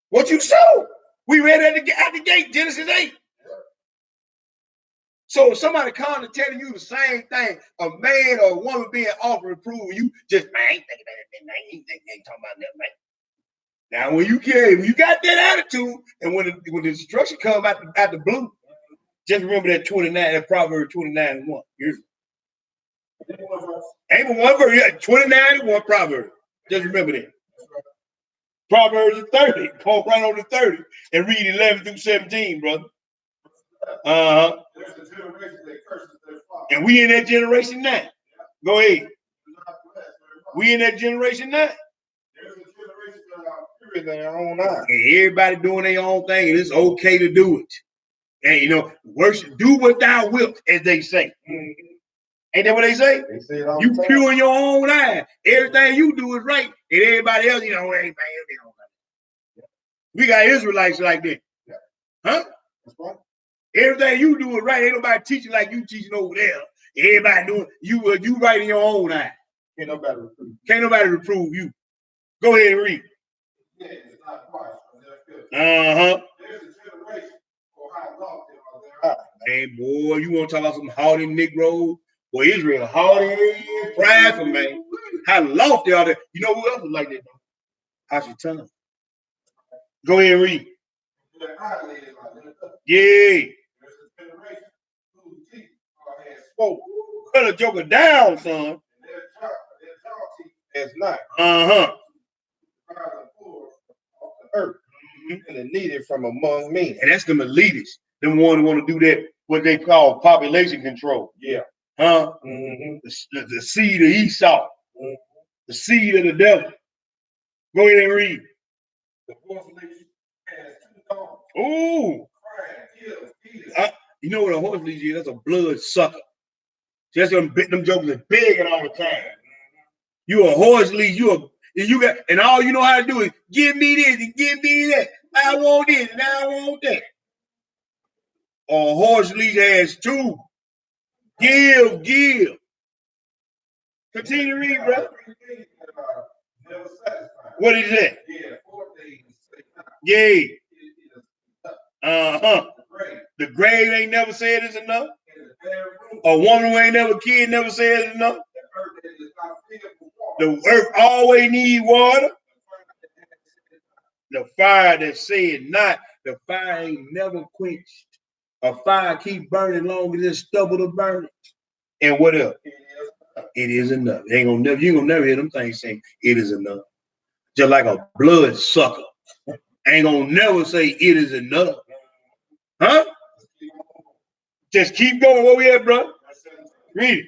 What you sow? We read at the gate, Genesis 8. So if somebody comes to telling you the same thing, a man or a woman being often reproved, you just, man, I ain't thinking about that, man. I ain't talking about that, man. Now, when you got that attitude, and when the destruction comes out the blue, just remember that 29, that Proverbs 29:1. Ain't but one verse, 29:1 Proverbs. Just remember that. Proverbs 30. Go right on to 30 and read 11 through 17, brother. And we in that generation now. Go ahead. We in that generation now. And everybody doing their own thing, and it's okay to do it. And worship, do what thou wilt, as they say. Ain't that what they say? You pure in your own eye. Everything you do is right, and everybody else, hey, man, we got Israelites like that. Huh? That's right. Everything you do is right. Ain't nobody teaching like you teaching over there. Everybody doing you right in your own eye. Can't nobody reprove you. Go ahead and read. Hey boy, you want to talk about some haughty Negroes? Boy, Israel haughty, prideful, man. How lofty are they? You know who else is like that, though? Hashatan. Go ahead and read. Yeah. Cut a joker down, son. That's not. Earth and needed from among men. And that's them elitists. Them one who want to do that, what they call population control. Yeah. Huh? Mm-hmm. The seed of Esau. Mm-hmm. The seed of the devil. Go ahead and read. The horse leash has 2 dogs. Ooh. You know what a horse leash is? That's a blood sucker. Just them jokers are begging all the time. You a horse leash, and all you know how to do is give me this and give me that. I want this and I want that. A horse leash has 2. Give. Continue to read, brother. What is that? Yeah. The grave ain't never said it's enough. A woman who ain't never kid never said it's enough. The earth always need water. The fire that said not, the fire ain't never quenched. A fire keep burning longer than stubble to burn it. And what else? It is enough. You ain't gonna never hear them things saying it is enough. Just like a blood sucker. Ain't gonna never say it is enough. Huh? Just keep going. Where we at, bro? Read it.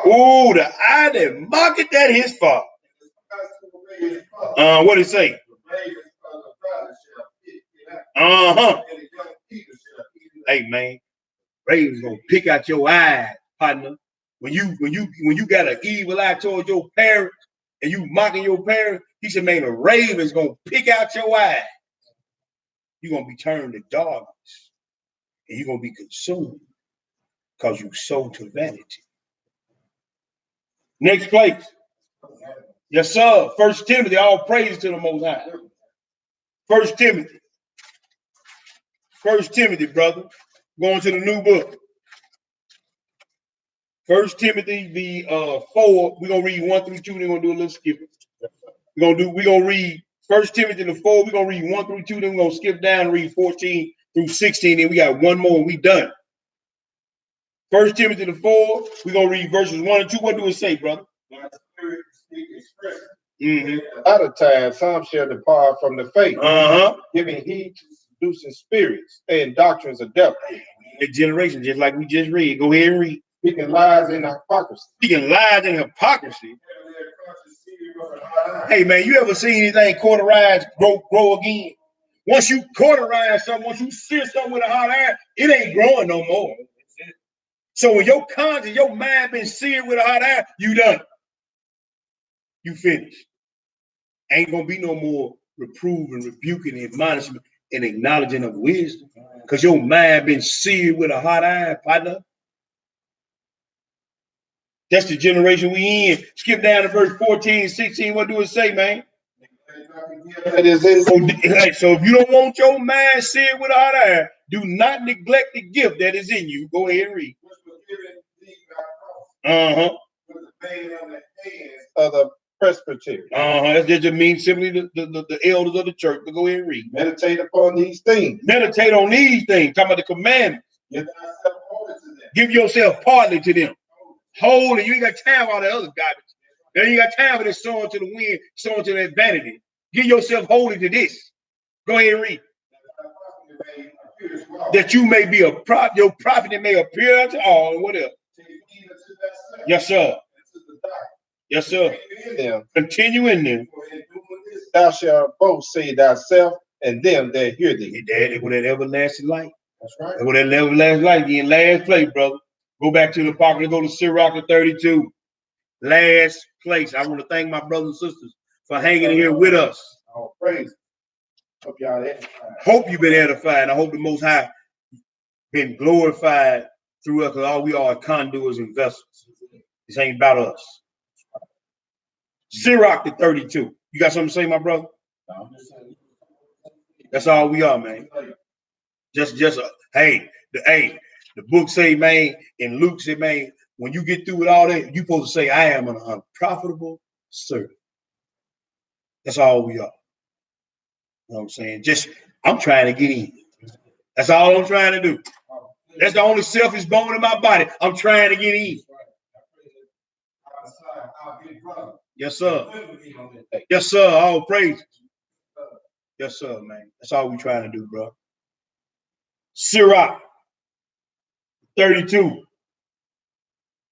Ooh, the eye that mocketh at his father. What did it say? Hey man, ravens gonna pick out your eye, partner. When you got an evil eye towards your parents and you mocking your parents, he said, man, the raven's gonna pick out your eye. You're gonna be turned to darkness, and you're gonna be consumed because you sold to vanity. Next place. Yes, sir. 1 Timothy, all praise to the Most High. 1 Timothy. 1 Timothy, brother. Going to the new book. 1 Timothy, the 4. We're gonna read 1 through 2. They're gonna do a little skipping. We're gonna read 1 Timothy the 4. We're gonna read 1 through 2. Then we're gonna skip down and read 14 through 16. Then we got one more and we done. 1 Timothy the 4. We're gonna read verses 1 and 2. What do it say, brother? A lot of times, some shall depart from the faith, giving heed to seducing spirits and doctrines of devils. The generation, just like we just read. Go ahead and read. Speaking lies and hypocrisy. Speaking lies and hypocrisy. Hey man, you ever seen anything cauterize grow again? Once you cauterize something, once you sear something with a hot iron, it ain't growing no more. So when your conscience, your mind been seared with a hot iron, you done. You finished. Ain't gonna be no more reproving, rebuking, admonishment, and acknowledging of wisdom. Because your mind been seared with a hot iron, partner. That's the generation we in. Skip down to verse 14, 16. What do it say, man? So if you don't want your mind seared with a hot iron, do not neglect the gift that is in you. Go ahead and read. Of the presbytery. That just means simply the elders of the church. But go ahead and read. Meditate upon these things. Meditate on these things. Talking about the commandments. Give yourself partly to them. Holy, you ain't got time for all the other garbage. Then you got time for this sowing to the wind, sowing to that vanity. Give yourself wholly to this. Go ahead and read. That you may be a prophet, your prophet that may appear unto all, and what else? Yes, sir. Yes, sir. Continue in them. Thou shalt both say thyself and them that hear thee. They with that everlasting light. That's right. They with that everlasting light. You in last place, brother. Go back to the Apocrypha. Go to Sirach 32. Last place. I want to thank my brothers and sisters for hanging here with us. Oh, praise. Hope y'all edified. Hope you've been edified. I hope the Most High been glorified through us, because all we are conduits and vessels. This ain't about us. Sirach 32. You got something to say, my brother? That's all we are, man. The book say, man, and Luke said, man, when you get through with all that, you supposed to say, I am an unprofitable servant. That's all we are. You know what I'm saying? I'm trying to get in. That's all I'm trying to do. That's the only selfish bone in my body. I'm trying to get in. Yes, sir. Yes, sir. All praise. Yes, sir, man. That's all we trying to do, bro. Sirach 32,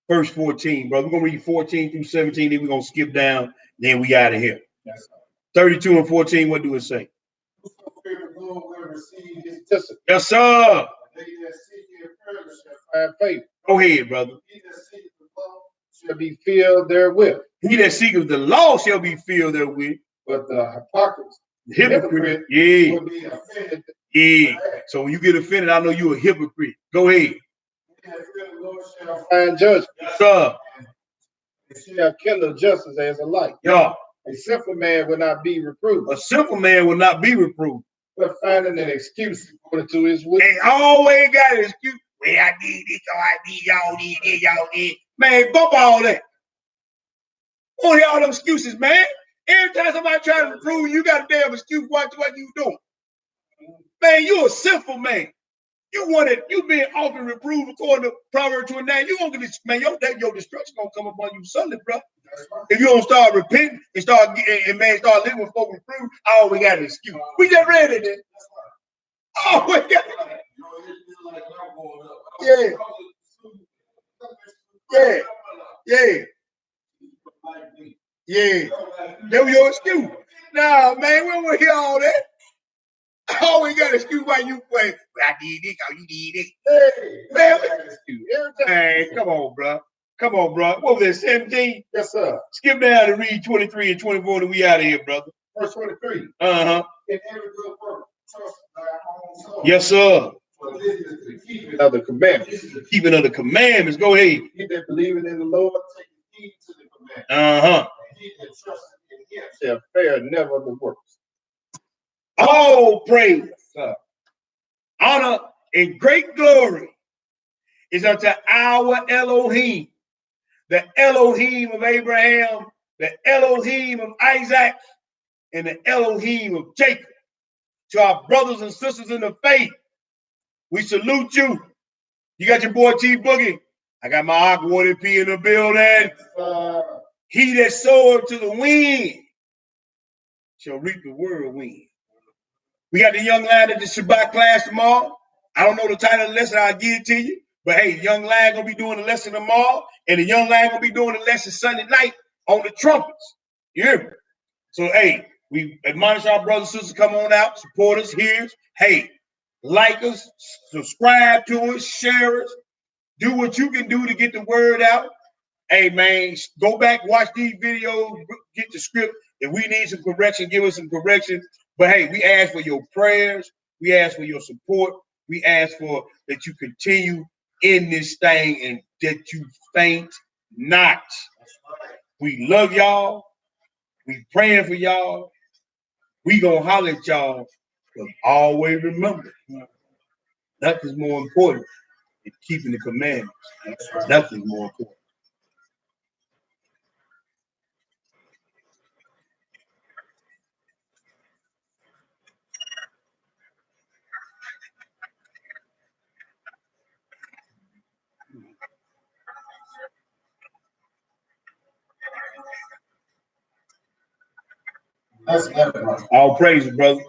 verse 14, bro. We're going to read 14 through 17, then we're going to skip down, then we out of here. 32 and 14, what do it say? Yes, sir. Go ahead, brother. Shall be filled therewith. He that seeketh the law shall be filled therewith. But the hypocrite will be offended. Yeah. So when you get offended, I know you're a hypocrite. Go ahead. The Lord shall find judgment. Yes, sir. And shall kindle justice as a light. Yeah. A simple man will not be reproved. A simple man will not be reproved. But finding an excuse according to his will. They always got an excuse. Well, I need this, or I need y'all need this, y'all need. Man, bump all that. Only all them excuses, man. Every time somebody tries to reprove you, got a damn excuse what you doing. Man, you a sinful man. You being often reproved according to Proverbs 29. You gonna get this, man. Your destruction gonna come upon you suddenly, bro. If you don't start repenting and start living with folk reproved, all we got is excuse. We just read it then. Oh, we got it. Yeah. That was your excuse. Nah, man, we don't hear all that. Oh, we got an excuse why you play. I need this, you need it. Hey, man, we got an excuse. Hey, come on, bro. What was that, 17? Yes, sir. Skip down and read 23 and 24 and we out of here, brother. Verse 23. In every good work, trust thy own soul. Yes, sir. For this is the keeping of the commandments. Keeping of the commandments. Go ahead. He that believeth in the Lord, take heed to the He that trusteth in him shall fare never the worse. All praise, honor, and great glory is unto our Elohim, the Elohim of Abraham, the Elohim of Isaac, and the Elohim of Jacob. To our brothers and sisters in the faith, we salute you. You got your boy T Boogie. I got my Aqua P in the building. He that soweth to the wind shall reap the whirlwind. We got the young lad at the Shabbat class tomorrow. I don't know the title of the lesson, I'll give it to you. But hey, young lad gonna be doing the lesson tomorrow, and the young lad gonna be doing the lesson Sunday night on the trumpets. You hear me? So hey, we admonish our brothers and sisters, come on out, support us, hear us. Hey, like us, subscribe to us, share us, do what you can do to get the word out. Hey man, go back, watch these videos, get the script. If we need some correction, give us some correction. But hey, we ask for your prayers, we ask for your support, we ask for that you continue in this thing and that you faint not. We love y'all. We praying for y'all. We gonna holler at y'all, but always remember, nothing's more important than keeping the commandments. Nothing's more important. All praises, brother.